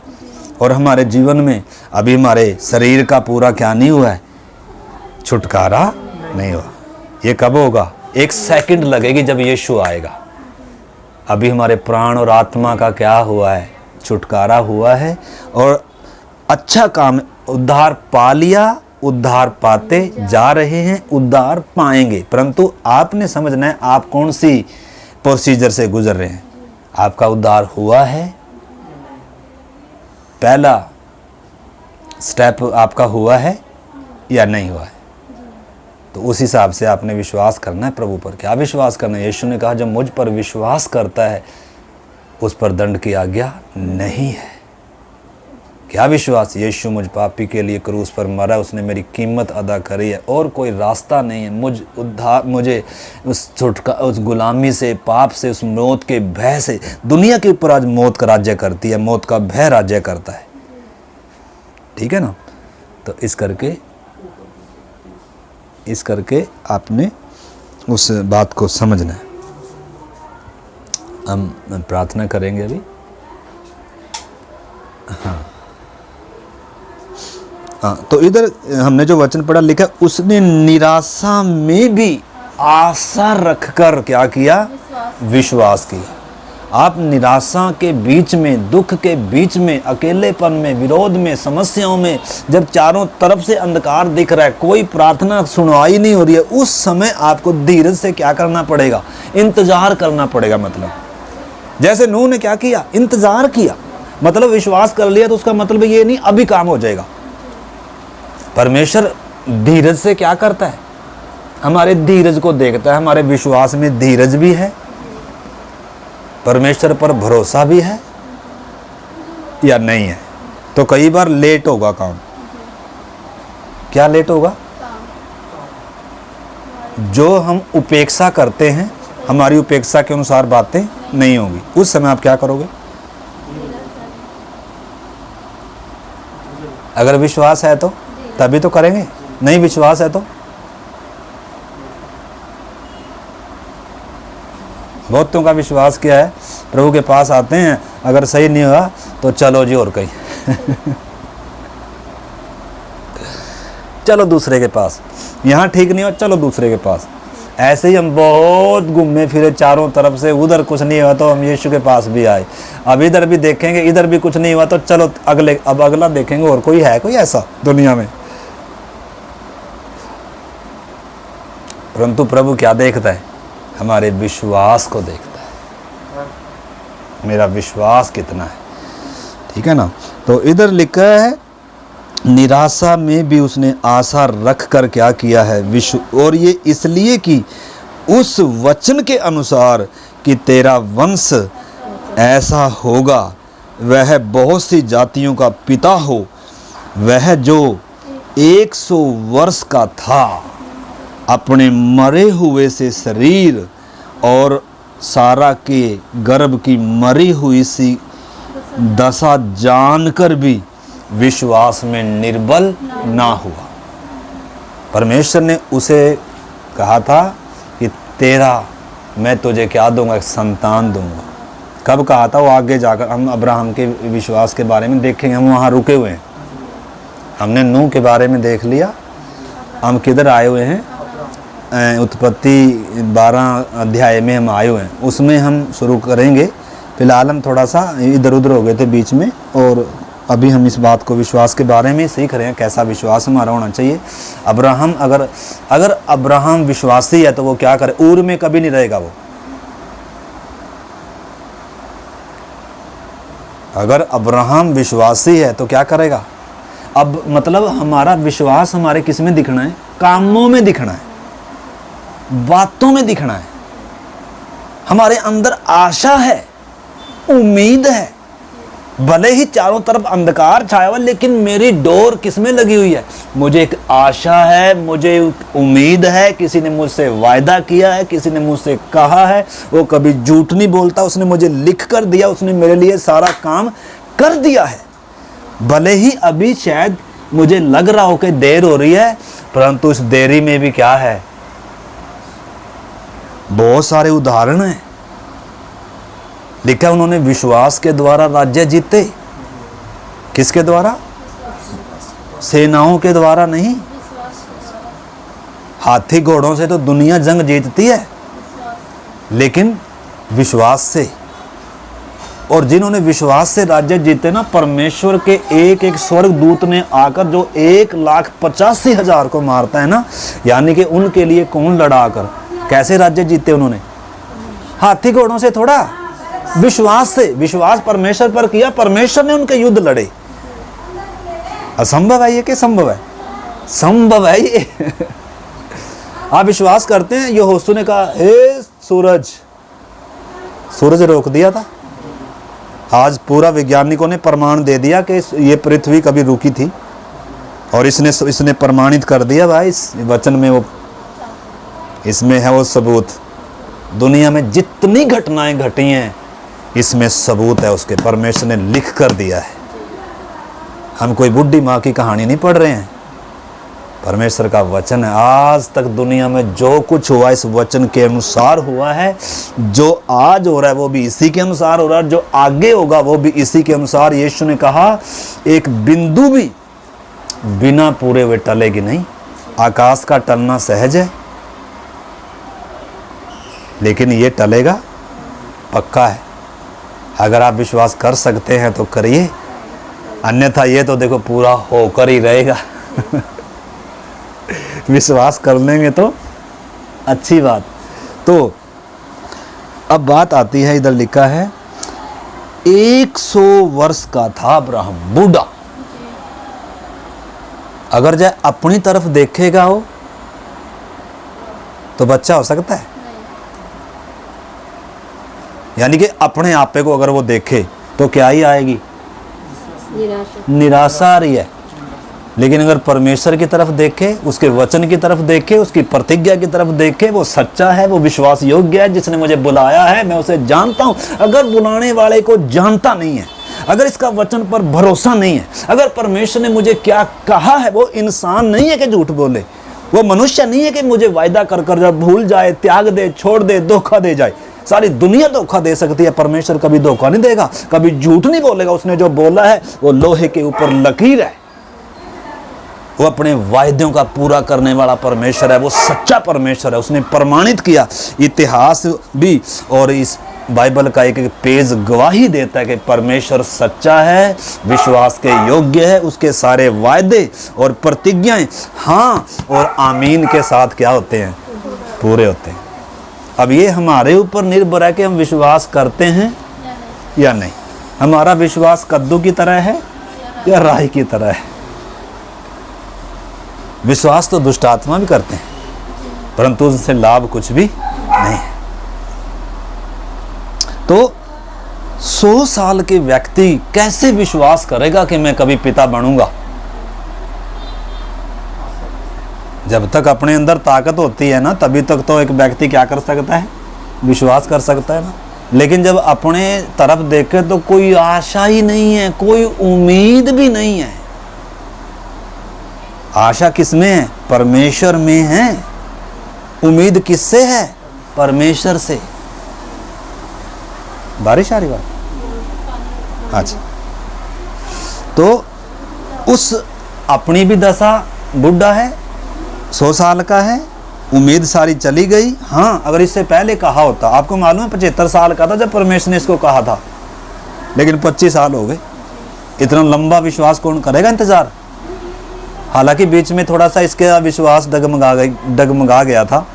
और हमारे जीवन में अभी हमारे शरीर का पूरा क्या नहीं हुआ है? छुटकारा नहीं हुआ। ये कब होगा? एक सेकंड लगेगी जब यीशु आएगा। अभी हमारे प्राण और आत्मा का क्या हुआ है? छुटकारा हुआ है और अच्छा काम, उद्धार पा लिया, उद्धार पाते जा रहे हैं, उद्धार पाएंगे। परंतु आपने समझना है आप कौन सी प्रोसीजर से गुजर रहे हैं। आपका उद्धार हुआ है, पहला स्टेप आपका हुआ है या नहीं हुआ है? तो उस हिसाब से आपने विश्वास करना है प्रभु पर। क्या विश्वास करना है? यीशु ने कहा जब मुझ पर विश्वास करता है उस पर दंड की आज्ञा नहीं है। क्या विश्वास? यीशु मुझ पापी के लिए क्रूस पर मरा, उसने मेरी कीमत अदा करी है और कोई रास्ता नहीं है मुझे उस गुलामी से, पाप से, उस मौत के भय से। दुनिया के ऊपर आज मौत का राज्य करती है, मौत का भय राज्य करता है, ठीक है ना। तो इस करके आपने उस बात को समझना है। हम प्रार्थना करेंगे अभी। हाँ, तो इधर हमने जो वचन पढ़ा लिखा, उसने निराशा में भी आशा रखकर क्या किया? विश्वास किया। आप निराशा के बीच में, दुख के बीच में, अकेलेपन में, विरोध में, समस्याओं में, जब चारों तरफ से अंधकार दिख रहा है, कोई प्रार्थना सुनवाई नहीं हो रही है, उस समय आपको धीरज से क्या करना पड़ेगा? इंतजार करना पड़ेगा। मतलब जैसे नूह ने क्या किया? इंतजार किया। मतलब विश्वास कर लिया तो उसका मतलब ये नहीं अभी काम हो जाएगा। परमेश्वर धीरज से क्या करता है? हमारे धीरज को देखता है। हमारे विश्वास में धीरज भी है, परमेश्वर पर भरोसा भी है या नहीं है? तो कई बार लेट होगा काम। क्या लेट होगा? जो हम उपेक्षा करते हैं, हमारी उपेक्षा के अनुसार बातें नहीं होगी। उस समय आप क्या करोगे? अगर विश्वास है तो तभी तो करेंगे, नहीं विश्वास है तो? बहुतों का विश्वास क्या है? प्रभु के पास आते हैं, अगर सही नहीं हुआ तो चलो जी और कहीं चलो दूसरे के पास, यहाँ ठीक नहीं हो चलो दूसरे के पास। ऐसे ही हम बहुत घूमे फिरे चारों तरफ से, उधर कुछ नहीं हुआ तो हम यीशु के पास भी आए। अब इधर भी देखेंगे, इधर भी कुछ नहीं हुआ तो चलो अगले, अब अगला देखेंगे। और कोई है कोई ऐसा दुनिया में? परंतु प्रभु क्या देखता है? हमारे विश्वास को देखता है। मेरा विश्वास कितना है, ठीक है ना? तो इधर लिखा है निराशा में भी उसने आशा रख कर क्या किया है? और ये इसलिए कि उस वचन के अनुसार कि तेरा वंश ऐसा होगा, वह बहुत सी जातियों का पिता हो। वह जो 100 वर्ष का था, अपने मरे हुए से शरीर और सारा के गर्भ की मरी हुई सी दशा जानकर भी विश्वास में निर्बल ना हुआ। परमेश्वर ने उसे कहा था कि तेरा मैं तुझे क्या दूंगा? एक संतान दूंगा। कब कहा था? वो आगे जाकर हम अब्राहम के विश्वास के बारे में देखेंगे। हम वहाँ रुके हुए हैं। हमने नूह के बारे में देख लिया। हम किधर आए हुए हैं? उत्पत्ति 12 अध्याय में हम आए हुए हैं, उसमें हम शुरू करेंगे। फिलहाल हम थोड़ा सा इधर उधर हो गए थे बीच में, और अभी हम इस बात को, विश्वास के बारे में सीख रहे हैं, कैसा विश्वास हमारा होना चाहिए। अब्राहम अगर अब्राहम विश्वासी है तो वो क्या करे? ऊर में कभी नहीं रहेगा वो। अगर अब्राहम विश्वासी है तो क्या करेगा? अब मतलब हमारा विश्वास हमारे किस में दिखना है? कामों में दिखना है, बातों में दिखना है। हमारे अंदर आशा है, उम्मीद है। भले ही चारों तरफ अंधकार छाया हुआ, लेकिन मेरी डोर किसमें लगी हुई है? मुझे एक आशा है, मुझे उम्मीद है। किसी ने मुझसे वायदा किया है, किसी ने मुझसे कहा है, वो कभी झूठ नहीं बोलता। उसने मुझे लिख कर दिया, उसने मेरे लिए सारा काम कर दिया है। भले ही अभी शायद मुझे लग रहा हो कि देर हो रही है, परंतु इस देरी में भी क्या है? बहुत सारे उदाहरण हैं। लिखा उन्होंने विश्वास के द्वारा राज्य जीते। किसके द्वारा? सेनाओं के द्वारा नहीं। हाथी घोड़ों से तो दुनिया जंग जीतती है, लेकिन विश्वास से। और जिन्होंने विश्वास से राज्य जीते ना, परमेश्वर के एक एक स्वर्ग दूत ने आकर जो 1,85,000 को मारता है ना, यानी कि उनके लिए कौन लड़ाकर कैसे राज्य जीते उन्होंने? हाथी घोड़ों से थोड़ा, विश्वास से। विश्वास परमेश्वर पर किया, परमेश्वर ने उनके युद्ध लड़े। असंभव है ये कि संभव है? संभव है ये। आप विश्वास करते हैं? यहोशू ने कहा, हे सूरज रोक दिया था। आज पूरा वैज्ञानिकों ने प्रमाण दे दिया कि ये पृथ्वी कभी रुकी थी, और इसने प्रमाणित कर दिया भाई, इस वचन में वो, इसमें है वो सबूत। दुनिया में जितनी घटनाएं घटी हैं, इसमें सबूत है उसके। परमेश्वर ने लिख कर दिया है। हम कोई बुढ़ी माँ की कहानी नहीं पढ़ रहे हैं। परमेश्वर का वचन है। आज तक दुनिया में जो कुछ हुआ इस वचन के अनुसार हुआ है। जो आज हो रहा है वो भी इसी के अनुसार हो रहा है, जो आगे होगा वो भी इसी के अनुसार। यीशु ने कहा एक बिंदु भी बिना पूरे हुए टलेगी नहीं। आकाश का टलना सहज है, लेकिन ये टलेगा पक्का है। अगर आप विश्वास कर सकते हैं तो करिए, अन्यथा ये तो देखो पूरा होकर ही रहेगा। विश्वास कर लेंगे तो अच्छी बात। तो अब बात आती है, इधर लिखा है 100 वर्ष का था अब्राहम, बूढ़ा। अगर जाए अपनी तरफ देखेगा वो तो बच्चा हो सकता है? यानी कि अपने आपे को अगर वो देखे तो क्या ही आएगी? निराशा आ रही है। लेकिन अगर परमेश्वर की तरफ देखे, उसके वचन की तरफ देखे, उसकी प्रतिज्ञा की तरफ देखे, वो सच्चा है, वो विश्वास योग्य है, जिसने मुझे बुलाया है मैं उसे जानता हूं। अगर बुलाने वाले को जानता नहीं है, अगर इसका वचन पर भरोसा नहीं है, अगर परमेश्वर ने मुझे क्या कहा है, वो इंसान नहीं है कि झूठ बोले, वो मनुष्य नहीं है कि मुझे वायदा कर कर जब भूल जाए, त्याग दे, छोड़ दे, धोखा दे जाए। सारी दुनिया धोखा दे सकती है, परमेश्वर कभी धोखा नहीं देगा, कभी झूठ नहीं बोलेगा। उसने जो बोला है वो लोहे के ऊपर लकीर है। वो अपने वायदों का पूरा करने वाला परमेश्वर है, वो सच्चा परमेश्वर है। उसने प्रमाणित किया। इतिहास भी और इस बाइबल का एक एक पेज गवाही देता है कि परमेश्वर सच्चा है, विश्वास के योग्य है। उसके सारे वायदे और प्रतिज्ञाएं हाँ और आमीन के साथ क्या होते हैं? पूरे होते हैं। अब ये हमारे ऊपर निर्भर है कि हम विश्वास करते हैं या नहीं। हमारा विश्वास कद्दू की तरह है या राई की तरह है? विश्वास तो दुष्ट आत्मा भी करते हैं, परंतु उनसे लाभ कुछ भी नहीं है। तो 100 साल के व्यक्ति कैसे विश्वास करेगा कि मैं कभी पिता बनूंगा? जब तक अपने अंदर ताकत होती है ना, तभी तक तो एक व्यक्ति क्या कर सकता है? विश्वास कर सकता है ना। लेकिन जब अपने तरफ देखे तो कोई आशा ही नहीं है, कोई उम्मीद भी नहीं है। आशा किसमें है? परमेश्वर में है। उम्मीद किससे है? परमेश्वर से। बारिश आ रही बात? अच्छा, तो उस अपनी भी दशा, बुढ़ा है, 100 साल का है, उम्मीद सारी चली गई। हाँ, अगर इससे पहले कहा होता, आपको मालूम है 75 साल का था जब परमेश्वर ने इसको कहा था, लेकिन 25 साल हो गए। इतना लंबा विश्वास कौन करेगा इंतजार? हालांकि बीच में थोड़ा सा इसका विश्वास डगमगा गया था।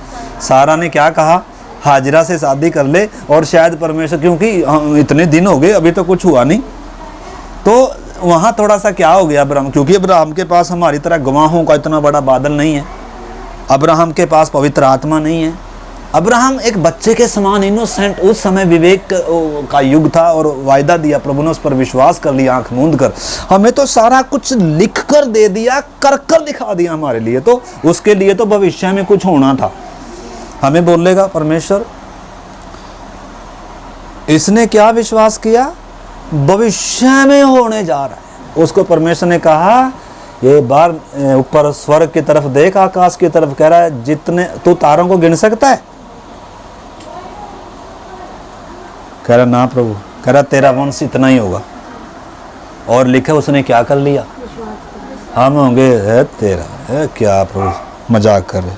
सारा ने क्या कहा? हाजिरा से शादी कर ले, और शायद परमेश्वर, क्योंकि इतने दिन हो गए अभी तो कुछ हुआ नहीं, तो वहाँ थोड़ा सा क्या हो गया अब्राहम, क्योंकि अब्राहम के पास हमारी तरह गवाहों का इतना बड़ा बादल नहीं है, अब्राहम के पास पवित्र आत्मा नहीं है। अब्राहम एक बच्चे के समान इनोसेंट, उस समय विवेक का युग था, और वायदा दिया, प्रभु ने उस पर विश्वास कर लिया आंख मूंद कर। हमें तो सारा कुछ लिख कर दे दिया, कर कर दिखा दिया हमारे लिए। तो उसके लिए तो भविष्य में कुछ होना था। हमें बोलेगा परमेश्वर, इसने क्या विश्वास किया? भविष्य में होने जा रहा है। उसको परमेश्वर ने कहा, ये बार ऊपर स्वर्ग की तरफ देख, आकाश की तरफ, कह रहा है जितने तू तारों को गिन सकता है? कह रहा ना प्रभु। कह रहा तेरा वंश इतना ही होगा। और लिखा उसने क्या कर लिया? हम होंगे है तेरा है। क्या प्रभु मजाक कर रहे?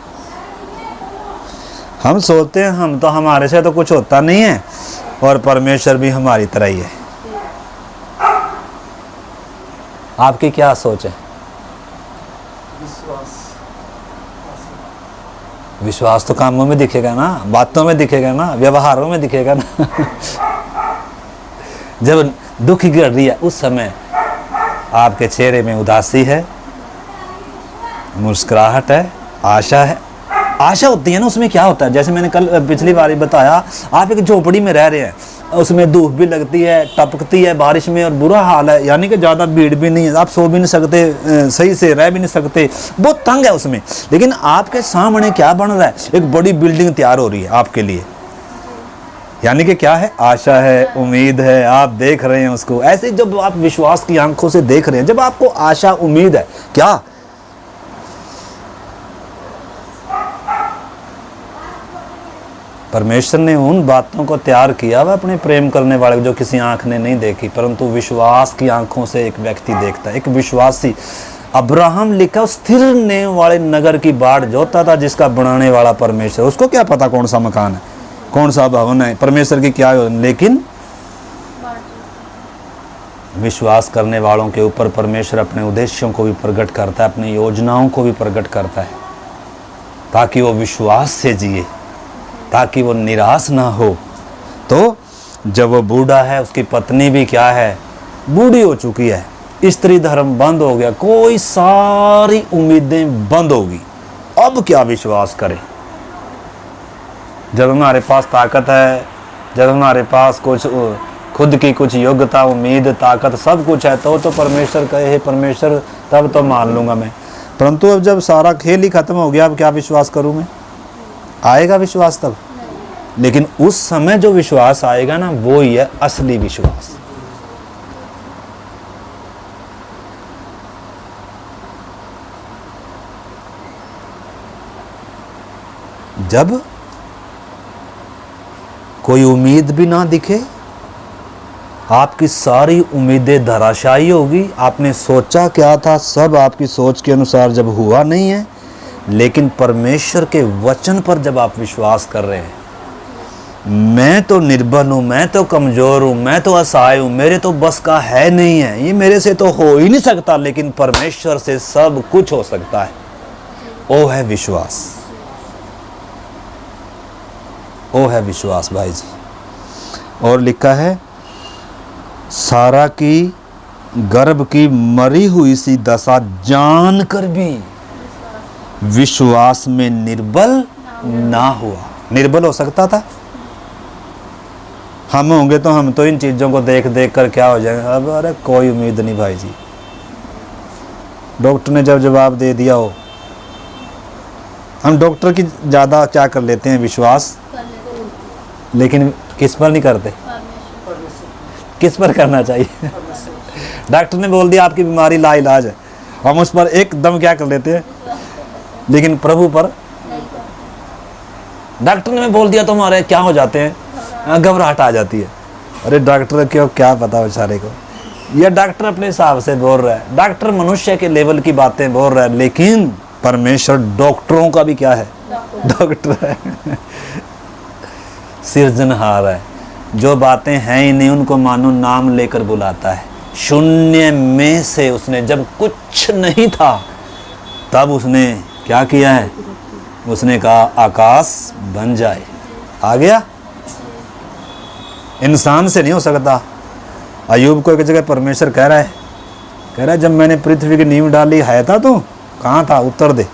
हम सोचते हैं हम तो, हमारे से तो कुछ होता नहीं है, और परमेश्वर भी हमारी तरह ही है। आपकी क्या सोच है? विश्वास तो कामों में दिखेगा ना, बातों में दिखेगा ना, व्यवहारों में दिखेगा ना। जब दुख गिर रही है उस समय आपके चेहरे में उदासी है, मुस्कुराहट है, आशा है। आशा होती है ना, उसमें क्या होता है? जैसे मैंने कल पिछली बार बताया, आप एक झोपड़ी में रह रहे हैं, उसमें धूप भी लगती है, टपकती है बारिश में, और बुरा हाल है, यानी कि ज़्यादा भीड़ भी नहीं है, आप सो भी नहीं सकते, सही से रह भी नहीं सकते, बहुत तंग है उसमें। लेकिन आपके सामने क्या बन रहा है? एक बड़ी बिल्डिंग तैयार हो रही है आपके लिए। यानी कि क्या है? आशा है, उम्मीद है, आप देख रहे हैं उसको। ऐसे जब आप विश्वास की आंखों से देख रहे हैं, जब आपको आशा, उम्मीद है, क्या परमेश्वर ने उन बातों को तैयार किया वह अपने प्रेम करने वाले जो किसी आंख ने नहीं देखी, परंतु विश्वास की आंखों से एक व्यक्ति देखता है। एक विश्वासी अब्राहम लिखा स्थिर नेम वाले नगर की बाढ़ जोता था, जिसका बनाने वाला परमेश्वर। उसको क्या पता कौन सा मकान है, कौन सा भवन है, परमेश्वर की क्या है, लेकिन विश्वास करने वालों के ऊपर परमेश्वर अपने उद्देश्यों को भी प्रकट करता है, अपनी योजनाओं को भी प्रकट करता है, ताकि वो विश्वास से जिए, ताकि वो निराश ना हो। तो जब वो बूढ़ा है, उसकी पत्नी भी क्या है, बूढ़ी हो चुकी है, स्त्री धर्म बंद हो गया, कोई सारी उम्मीदें बंद होगी, अब क्या विश्वास करें। जब हमारे पास ताकत है, जब हमारे पास कुछ खुद की कुछ योग्यता, उम्मीद, ताकत सब कुछ है, तो परमेश्वर कहे हे परमेश्वर, तब तो मान लूँगा मैं। परंतु अब जब सारा खेल ही खत्म हो गया, अब क्या विश्वास करूँ मैं? आएगा विश्वास तब, लेकिन उस समय जो विश्वास आएगा ना, वो ही है असली विश्वास। जब कोई उम्मीद भी ना दिखे, आपकी सारी उम्मीदें धराशायी होगी, आपने सोचा क्या था सब आपकी सोच के अनुसार जब हुआ नहीं है, लेकिन परमेश्वर के वचन पर जब आप विश्वास कर रहे हैं, मैं तो निर्बल हूँ, मैं तो कमज़ोर हूँ, मैं तो असहाय हूँ, मेरे तो बस का है नहीं है, ये मेरे से तो हो ही नहीं सकता, लेकिन परमेश्वर से सब कुछ हो सकता है, वो है विश्वास, वो है विश्वास भाई जी। और लिखा है सारा की गर्भ की मरी हुई सी दशा जानकर भी विश्वास में निर्बल ना हुआ। निर्बल हो सकता था? हम होंगे तो हम तो इन चीज़ों को देख देख कर क्या हो जाएंगे, अब अरे कोई उम्मीद नहीं भाई जी। डॉक्टर ने जब जवाब दे दिया हो, हम डॉक्टर की ज़्यादा क्या कर लेते हैं, विश्वास, लेकिन किस पर नहीं करते? किस पर करना चाहिए? डॉक्टर ने बोल दिया आपकी बीमारी लाइलाज है, हम उस पर एकदम क्या कर लेते हैं, लेकिन प्रभु पर डॉक्टर ने बोल दिया तो हमारे क्या हो जाते हैं, घबराहट आ जाती है। अरे डॉक्टर क्यों, क्या पता बेचारे को, यह डॉक्टर अपने हिसाब से बोल रहा है, डॉक्टर मनुष्य के लेवल की बातें बोल रहा है, लेकिन परमेश्वर डॉक्टरों का भी क्या है, डॉक्टर है, सिरजनहार है। जो बातें हैं ही नहीं उनको मानो नाम लेकर बुलाता है। शून्य में से उसने, जब कुछ नहीं था तब उसने क्या किया है, उसने कहा आकाश बन जाए, आ गया। इंसान से नहीं हो सकता। अय्यूब को एक जगह परमेश्वर कह रहा है जब मैंने पृथ्वी की नींव डाली है था तू कहाँ था, उत्तर दे।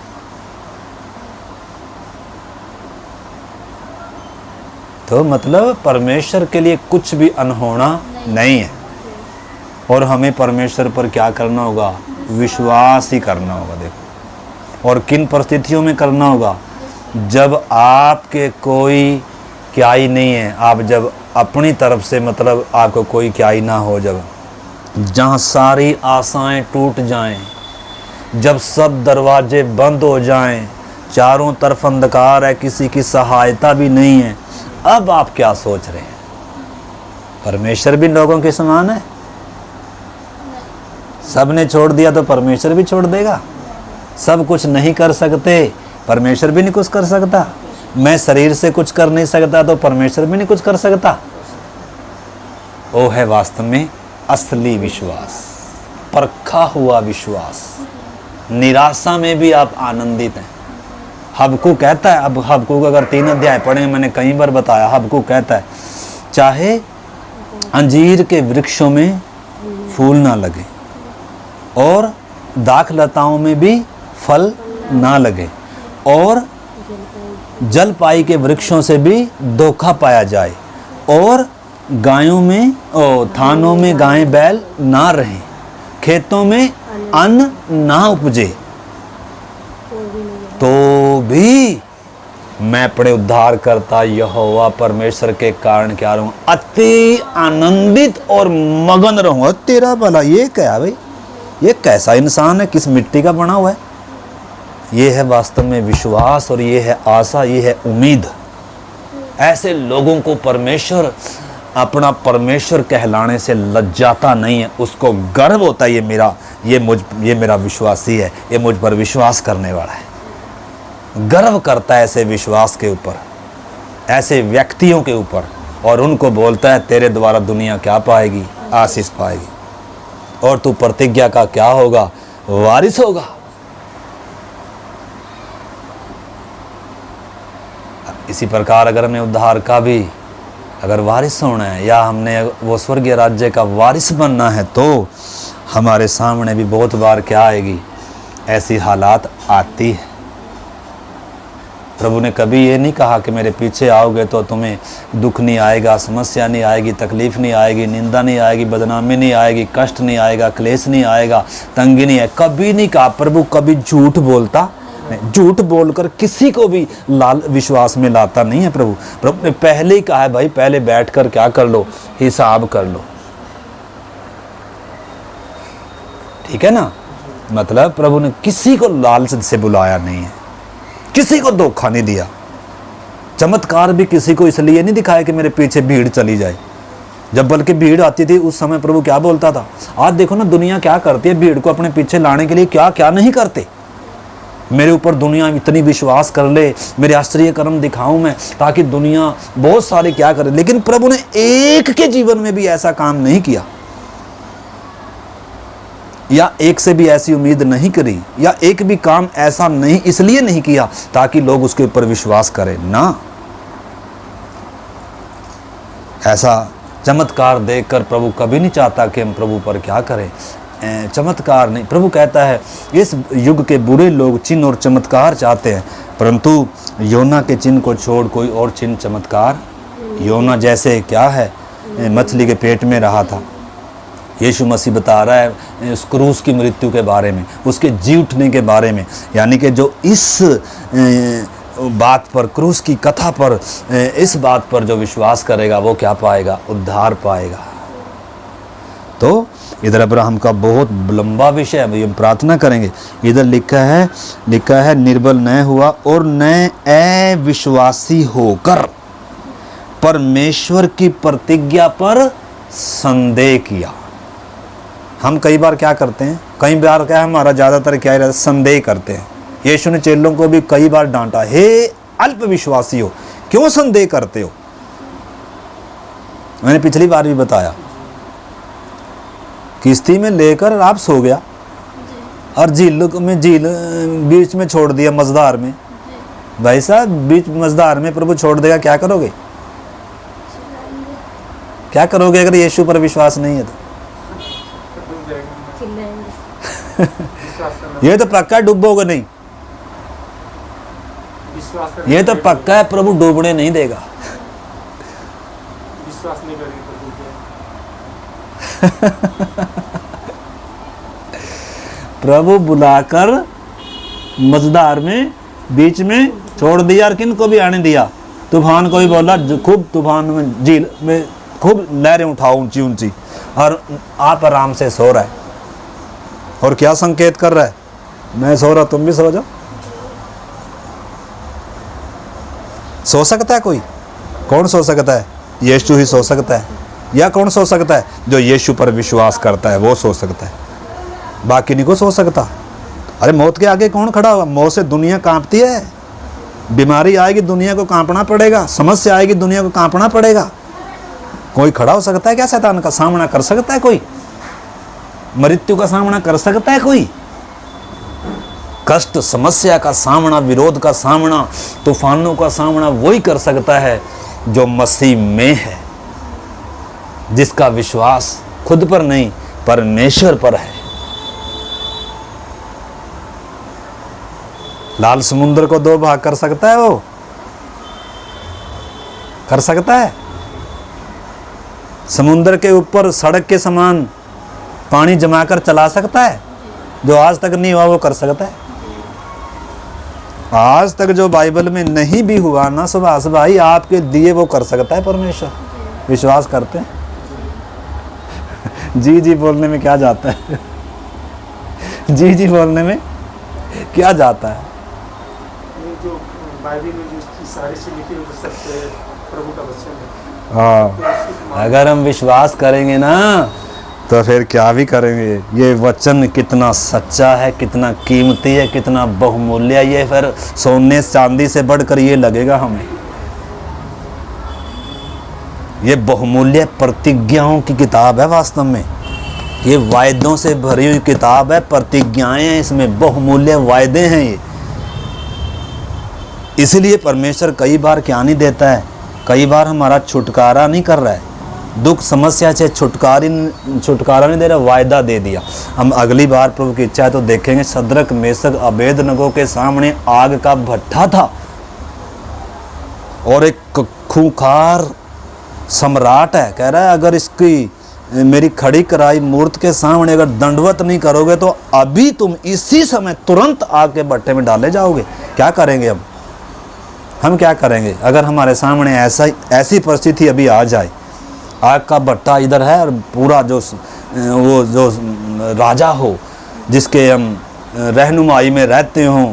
तो मतलब परमेश्वर के लिए कुछ भी अनहोना नहीं है, और हमें परमेश्वर पर क्या करना होगा, विश्वास ही करना होगा। देखो, और किन परिस्थितियों में करना होगा, जब आपके कोई क्या ही नहीं है, आप जब अपनी तरफ से मतलब आपको कोई क्या ही ना हो, जब जहाँ सारी आशाएं टूट जाएं, जब सब दरवाजे बंद हो जाएं, चारों तरफ अंधकार है, किसी की सहायता भी नहीं है, अब आप क्या सोच रहे हैं? परमेश्वर भी लोगों के समान है? सब ने छोड़ दिया तो परमेश्वर भी छोड़ देगा। सब कुछ नहीं कर सकते, परमेश्वर भी नहीं कुछ कर सकता। मैं शरीर से कुछ कर नहीं सकता तो परमेश्वर भी नहीं कुछ कर सकता। वो है वास्तव में असली विश्वास, परखा हुआ विश्वास। निराशा में भी आप आनंदित हैं। हबक्कूक कहता है, अब हबक्कूक अगर 3 अध्याय पढ़े, मैंने कई बार बताया, हबक्कूक कहता है चाहे अंजीर के वृक्षों में फूल ना लगे और दाखलताओं में भी फल ना लगे और जलपाई के वृक्षों से भी धोखा पाया जाए और गायों में थानों में गायें बैल ना रहें, खेतों में अन्न ना उपजे, तो भी मैं अपने उद्धार करता यहोवा परमेश्वर के कारण क्या रहूँ, अति आनंदित और मगन रहूँगा। तेरा भला, ये क्या है भाई, ये कैसा इंसान है, किस मिट्टी का बना हुआ है? ये है वास्तव में विश्वास, और ये है आशा, ये है उम्मीद। ऐसे लोगों को परमेश्वर अपना परमेश्वर कहलाने से लज्जाता नहीं है, उसको गर्व होता है, ये मेरा विश्वासी है, ये मुझ पर विश्वास करने वाला है। गर्व करता है ऐसे विश्वास के ऊपर, ऐसे व्यक्तियों के ऊपर, और उनको बोलता है तेरे द्वारा दुनिया क्या पाएगी? आशीष पाएगी, और तू प्रतिज्ञा का क्या होगा? वारिस होगा। इसी प्रकार अगर हमें उद्धार का भी अगर वारिस होना है, या हमने वो स्वर्गीय राज्य का वारिस बनना है, तो हमारे सामने भी बहुत बार क्या आएगी? ऐसी हालात आती है। प्रभु ने कभी ये नहीं कहा कि मेरे पीछे आओगे तो तुम्हें दुख नहीं आएगा, समस्या नहीं आएगी, तकलीफ नहीं आएगी, निंदा नहीं आएगी, बदनामी नहीं आएगी, कष्ट नहीं आएगा, क्लेश नहीं आएगा, तंगी नहीं है, कभी नहीं कहा। प्रभु कभी झूठ बोलता नहीं, झूठ बोलकर किसी को भी लाल विश्वास में लाता नहीं है। प्रभु ने पहले ही कहा है, भाई पहले बैठकर क्या कर लो? हिसाब कर लो। ठीक है ना? मतलब प्रभु ने किसी को लालच से बुलाया नहीं है, किसी को धोखा नहीं दिया। चमत्कार भी किसी को इसलिए नहीं दिखाया कि मेरे पीछे भीड़ चली जाए, जब बल्कि भीड़ आती थी उस समय प्रभु क्या बोलता था? आज देखो ना दुनिया क्या करती है, भीड़ को अपने पीछे लाने के लिए क्या क्या नहीं करते। मेरे ऊपर दुनिया इतनी विश्वास कर ले, मेरे आश्चर्य कर्म दिखाऊं मैं, ताकि दुनिया बहुत सारे क्या करे। लेकिन प्रभु ने एक के जीवन में भी ऐसा काम नहीं किया, या एक से भी ऐसी उम्मीद नहीं करी, या एक भी काम ऐसा नहीं इसलिए नहीं किया ताकि लोग उसके ऊपर विश्वास करें ना। ऐसा चमत्कार देखकर प्रभु कभी नहीं चाहता कि हम प्रभु पर क्या करें, चमत्कार नहीं। प्रभु कहता है इस युग के बुरे लोग चिन्ह और चमत्कार चाहते हैं, परंतु योना के चिन्ह को छोड़ कोई और चिन्ह चमत्कार। योना जैसे क्या है, मछली के पेट में रहा था। यीशु मसीह बता रहा है उस क्रूस की मृत्यु के बारे में, उसके जी उठने के बारे में, यानी कि जो इस बात पर, क्रूस की कथा पर, इस बात पर जो विश्वास करेगा वो क्या पाएगा? उद्धार पाएगा। तो इधर अब्राहम का बहुत लंबा विषय है, हम प्रार्थना करेंगे। इधर लिखा है निर्बल न हुआ और न अविश्वासी होकर परमेश्वर की प्रतिज्ञा पर संदेह किया। हम कई बार क्या करते हैं, कई बार क्या हमारा ज़्यादातर क्या है, संदेह करते हैं। यीशु ने चेलों को भी कई बार डांटा, हे अल्प विश्वासी हो, क्यों संदेह करते हो? मैंने पिछली बार भी बताया, किश्ती में लेकर आप सो गया और झील बीच में छोड़ दिया मझधार में। भाई साहब बीच मझधार में प्रभु छोड़ देगा, क्या करोगे? क्या करोगे अगर यीशु पर विश्वास नहीं है तो? ये तो पक्का डूबोगे नहीं, ये तो पक्का है प्रभु डूबने नहीं देगा। विश्वास नहीं करेंगे प्रभु बुलाकर मझधार में बीच में छोड़ दिया, और किन को भी आने दिया? तूफान को भी बोला, खूब तूफान में झील में खूब लहरें उठाओ ऊंची ऊंची, और आप आराम से सो रहा है। और क्या संकेत कर रहा है? मैं सो रहा, तुम भी सो जाओ। सो सकता है कोई? कौन सो सकता है? यीशु ही सो सकता है। या कौन सो सकता है? जो यीशु पर विश्वास करता है वो सो सकता है, बाकी नहीं को सो सकता। अरे मौत के आगे कौन खड़ा हुआ? मौत से दुनिया कांपती है। बीमारी आएगी दुनिया को कांपना पड़ेगा, समस्या आएगी दुनिया को कांपना पड़ेगा। कोई खड़ा हो सकता है क्या? शैतान का सामना कर सकता है कोई? मृत्यु का सामना कर सकता है कोई? कष्ट, समस्या का सामना, विरोध का सामना, तूफानों का सामना वही कर सकता है जो मसीह में है, जिसका विश्वास खुद पर नहीं परमेश्वर पर है। लाल समुद्र को दो भाग कर सकता है वो? कर सकता है? समुद्र के ऊपर सड़क के समान पानी जमाकर चला सकता है? जो आज तक नहीं हुआ वो कर सकता है। आज तक जो बाइबल में नहीं भी हुआ ना सुभाष भाई, आपके दिए वो कर सकता है परमेश्वर। विश्वास करते हैं? जी जी बोलने में क्या जाता है? जी जी बोलने में क्या जाता है? जो बाइबल में जो सारी चीज लिखी है वो सत्य है, प्रभु का वचन है। हाँ, अगर हम विश्वास करेंगे ना तो फिर क्या भी करेंगे। ये वचन कितना सच्चा है, कितना कीमती है, कितना बहुमूल्य है, ये फिर सोने चांदी से बढ़कर ये लगेगा हमें। ये बहुमूल्य प्रतिज्ञाओं की किताब है वास्तव में, ये वायदों से भरी हुई किताब है, प्रतिज्ञाएं हैं इसमें, बहुमूल्य वायदे हैं ये। इसलिए परमेश्वर कई बार क्या नहीं देता है, कई बार हमारा छुटकारा नहीं कर रहा है, दुख समस्या से छुटकारा नहीं दे रहा, वायदा दे दिया। हम अगली बार प्रभु की इच्छा है तो देखेंगे शद्रक मेशक अबेदनगो के सामने आग का भट्ठा था और एक खूंखार सम्राट है, कह रहा है अगर इसकी मेरी खड़ी कराई मूर्त के सामने अगर दंडवत नहीं करोगे तो अभी तुम इसी समय तुरंत आग के भट्ठे में डाले जाओगे। क्या करेंगे हम क्या करेंगे अगर हमारे सामने ऐसी परिस्थिति अभी आ जाए, आग का भट्ठा इधर है और पूरा जो राजा हो जिसके हम रहनुमाई में रहते हों,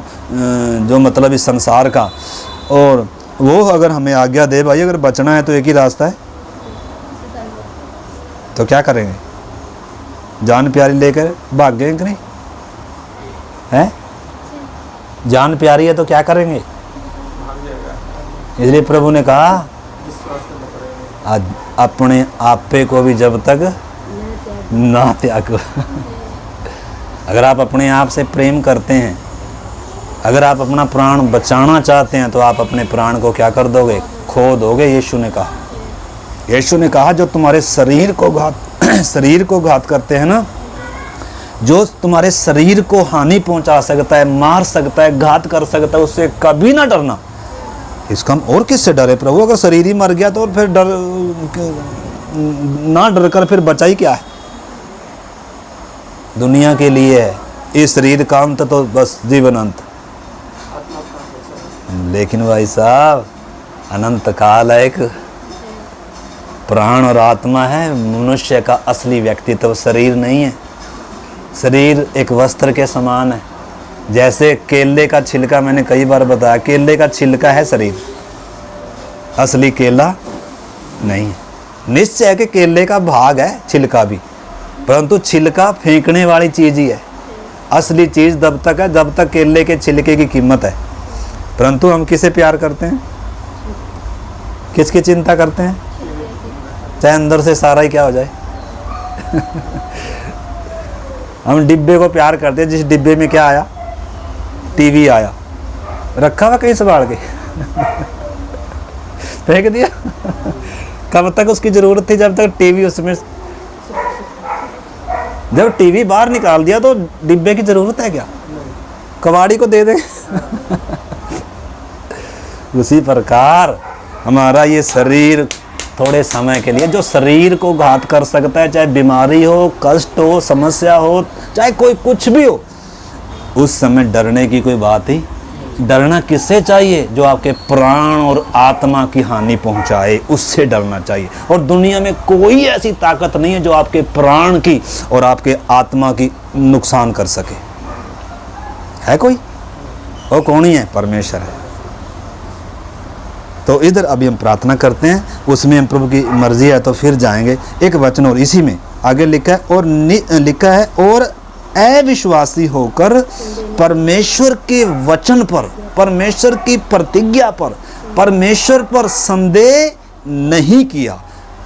जो मतलब इस संसार का, और वो अगर हमें आज्ञा दे भाई अगर बचना है तो एक ही रास्ता है, तो क्या करेंगे? जान प्यारी लेकर भागेंगे कि नहीं? हैं? जान प्यारी है तो क्या करेंगे? इसलिए प्रभु ने कहा अपने आपे को भी जब तक ना त्यागो। अगर आप अपने आप से प्रेम करते हैं, अगर आप अपना प्राण बचाना चाहते हैं तो आप अपने प्राण को क्या कर दोगे? खो दोगे। यीशु ने कहा जो तुम्हारे शरीर को घात करते हैं ना, जो तुम्हारे शरीर को हानि पहुंचा सकता है, मार सकता है, घात कर सकता है, उससे कभी ना डरना। इसका हम और किससे डरे प्रभु? अगर शरीर ही मर गया तो फिर ना डर कर फिर बचा ही क्या है? दुनिया के लिए है, इस शरीर का अंत तो बस जीवन अंत, लेकिन भाई साहब अनंत काल है, एक प्राण और आत्मा है। मनुष्य का असली व्यक्तित्व शरीर नहीं है। शरीर एक वस्त्र के समान है, जैसे केले का छिलका, मैंने कई बार बताया, केले का छिलका है शरीर, असली केला नहीं है। निश्चय है कि केले का भाग है छिलका भी, परंतु छिलका फेंकने वाली चीज़ ही है। असली चीज़ तब तक है जब तक केले के छिलके की कीमत है। परंतु हम किसे प्यार करते हैं? किसकी चिंता करते हैं? चाहे अंदर से सारा ही क्या हो जाए। हम डिब्बे को प्यार करते हैं, जिस डिब्बे में क्या आया? टीवी आया, रखा हुआ कहीं संभाल के फेंक दिया। कब तक उसकी जरूरत थी? जब तक टीवी उसमें, जब टीवी बाहर निकाल दिया तो डिब्बे की जरूरत है क्या? कबाड़ी को दे दे। उसी प्रकार हमारा ये शरीर थोड़े समय के लिए, जो शरीर को घात कर सकता है, चाहे बीमारी हो, कष्ट हो, समस्या हो, चाहे कोई कुछ भी हो, उस समय डरने की कोई बात ही। डरना किससे चाहिए? जो आपके प्राण और आत्मा की हानि पहुंचाए, उससे डरना चाहिए। और दुनिया में कोई ऐसी ताकत नहीं है जो आपके प्राण की और आपके आत्मा की नुकसान कर सके। है कोई? और कौन ही है? परमेश्वर है। तो इधर अभी हम प्रार्थना करते हैं, उसमें हम प्रभु की मर्जी है तो फिर जाएंगे। एक वचन और इसी में आगे लिखा है, और लिखा है और अविश्वासी होकर परमेश्वर के वचन पर, परमेश्वर की प्रतिज्ञा पर, परमेश्वर पर संदेह नहीं किया,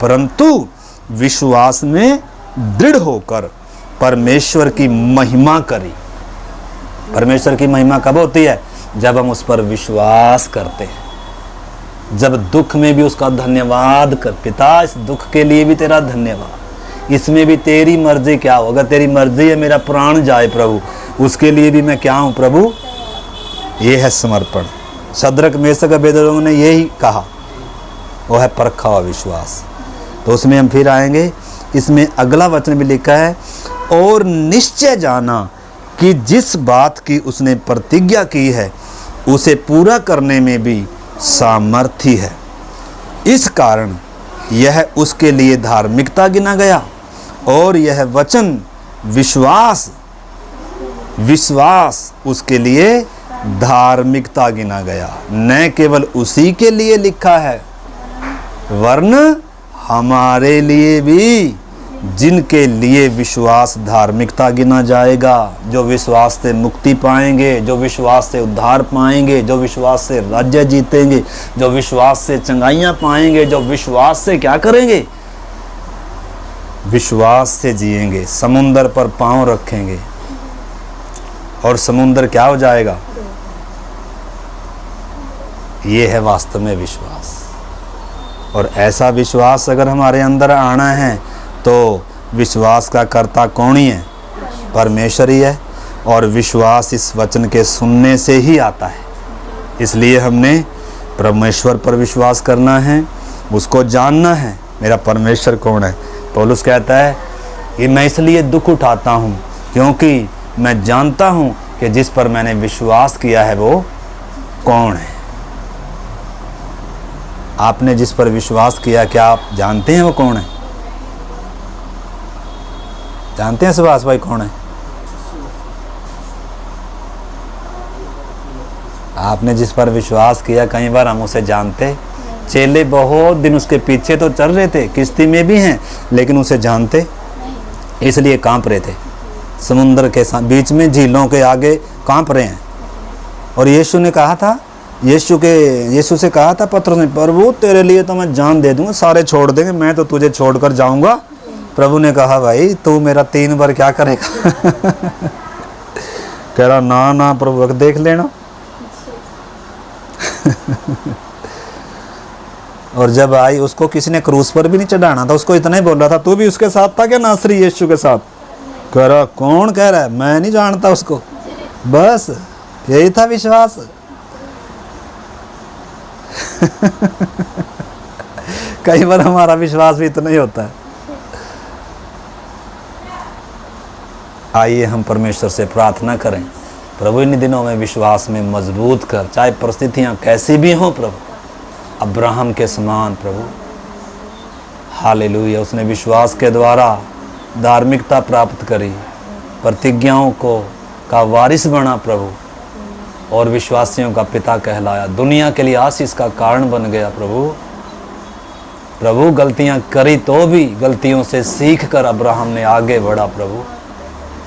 परंतु विश्वास में दृढ़ होकर परमेश्वर की महिमा करी। परमेश्वर की महिमा कब होती है? जब हम उस पर विश्वास करते हैं, जब दुख में भी उसका धन्यवाद कर, पिता इस दुख के लिए भी तेरा धन्यवाद, इसमें भी तेरी मर्जी क्या हो? अगर तेरी मर्जी है मेरा प्राण जाए प्रभु, उसके लिए भी मैं क्या हूँ प्रभु? ये है समर्पण। शद्रक मेशक अबेदनगो ने यही कहा, वो है परखा हुआ विश्वास। तो उसमें हम फिर आएंगे। इसमें अगला वचन भी लिखा है, और निश्चय जाना कि जिस बात की उसने प्रतिज्ञा की है उसे पूरा करने में भी सामर्थ्य है। इस कारण यह उसके लिए धार्मिकता गिना गया, और यह वचन विश्वास उसके लिए धार्मिकता गिना गया। न केवल उसी के लिए लिखा है, वरन हमारे लिए भी, जिनके लिए विश्वास धार्मिकता गिना जाएगा, जो विश्वास से मुक्ति पाएंगे, जो विश्वास से उद्धार पाएंगे, जो विश्वास से राज्य जीतेंगे, जो विश्वास से चंगाइयाँ पाएंगे, जो विश्वास से क्या करेंगे, विश्वास से जिएंगे, समुंदर पर पांव रखेंगे और समुंदर क्या हो जाएगा। ये है वास्तव में विश्वास। और ऐसा विश्वास अगर हमारे अंदर आना है तो विश्वास का कर्ता कौन ही है, परमेश्वर ही है। और विश्वास इस वचन के सुनने से ही आता है। इसलिए हमने परमेश्वर पर विश्वास करना है, उसको जानना है, मेरा परमेश्वर कौन है। पौलुस कहता है कि मैं इसलिए दुख उठाता हूँ क्योंकि मैं जानता हूँ कि जिस पर मैंने विश्वास किया है वो कौन है। आपने जिस पर विश्वास किया, क्या आप जानते हैं वो कौन है? जानते हैं सुभाष भाई कौन है? आपने जिस पर विश्वास किया, कई बार हम उसे जानते, चेले बहुत दिन उसके पीछे तो चल रहे थे, किश्ती में भी हैं, लेकिन उसे जानते, इसलिए कांप रहे थे। समुद्र के बीच में, झीलों के आगे कांप रहे हैं। और यीशु ने कहा था, यीशु से कहा था पत्रोस ने, प्रभु तेरे लिए तो मैं जान दे दूंगा, सारे छोड़ देंगे, मैं तो तुझे छोड़कर जाऊंगा। प्रभु ने कहा भाई तू मेरा 3 बार क्या करेगा? कह रहा ना ना प्रभु देख लेना। और जब आई, उसको किसी ने क्रूस पर भी नहीं चढ़ाना था, उसको इतना ही बोल रहा था, तू भी उसके साथ था क्या नासरी यीशु के साथ? कह रहा कौन कह रहा है, मैं नहीं जानता उसको। बस यही था विश्वास। कई बार हमारा विश्वास भी इतना ही होता है। आइए हम परमेश्वर से प्रार्थना करें, प्रभु इन दिनों में विश्वास में मजबूत कर, चाहे परिस्थितियां कैसी भी हों प्रभु, अब्राहम के समान प्रभु। हालेलुया, उसने विश्वास के द्वारा धार्मिकता प्राप्त करी, प्रतिज्ञाओं को का वारिस बना प्रभु, और विश्वासियों का पिता कहलाया, दुनिया के लिए आशीष का कारण बन गया प्रभु। प्रभु गलतियां करी तो भी गलतियों से सीख कर अब्राहम ने आगे बढ़ा प्रभु,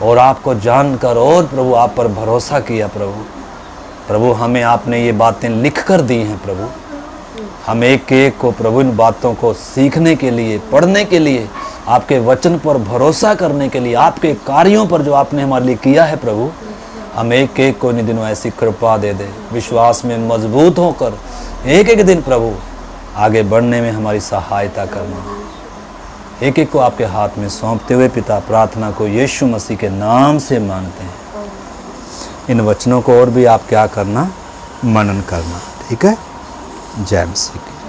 और आपको जानकर और प्रभु आप पर भरोसा किया प्रभु। प्रभु हमें आपने ये बातें लिख कर दी हैं प्रभु, हम एक एक को प्रभु इन बातों को सीखने के लिए, पढ़ने के लिए, आपके वचन पर भरोसा करने के लिए, आपके कार्यों पर जो आपने हमारे लिए किया है प्रभु, हम एक एक को इन दिनों ऐसी कृपा दे दे, विश्वास में मजबूत होकर एक एक दिन प्रभु आगे बढ़ने में हमारी सहायता करना। एक एक को आपके हाथ में सौंपते हुए पिता प्रार्थना को यीशु मसीह के नाम से मांगते हैं। इन वचनों को और भी आप क्या करना, मनन करना। ठीक है। जय मसीह की।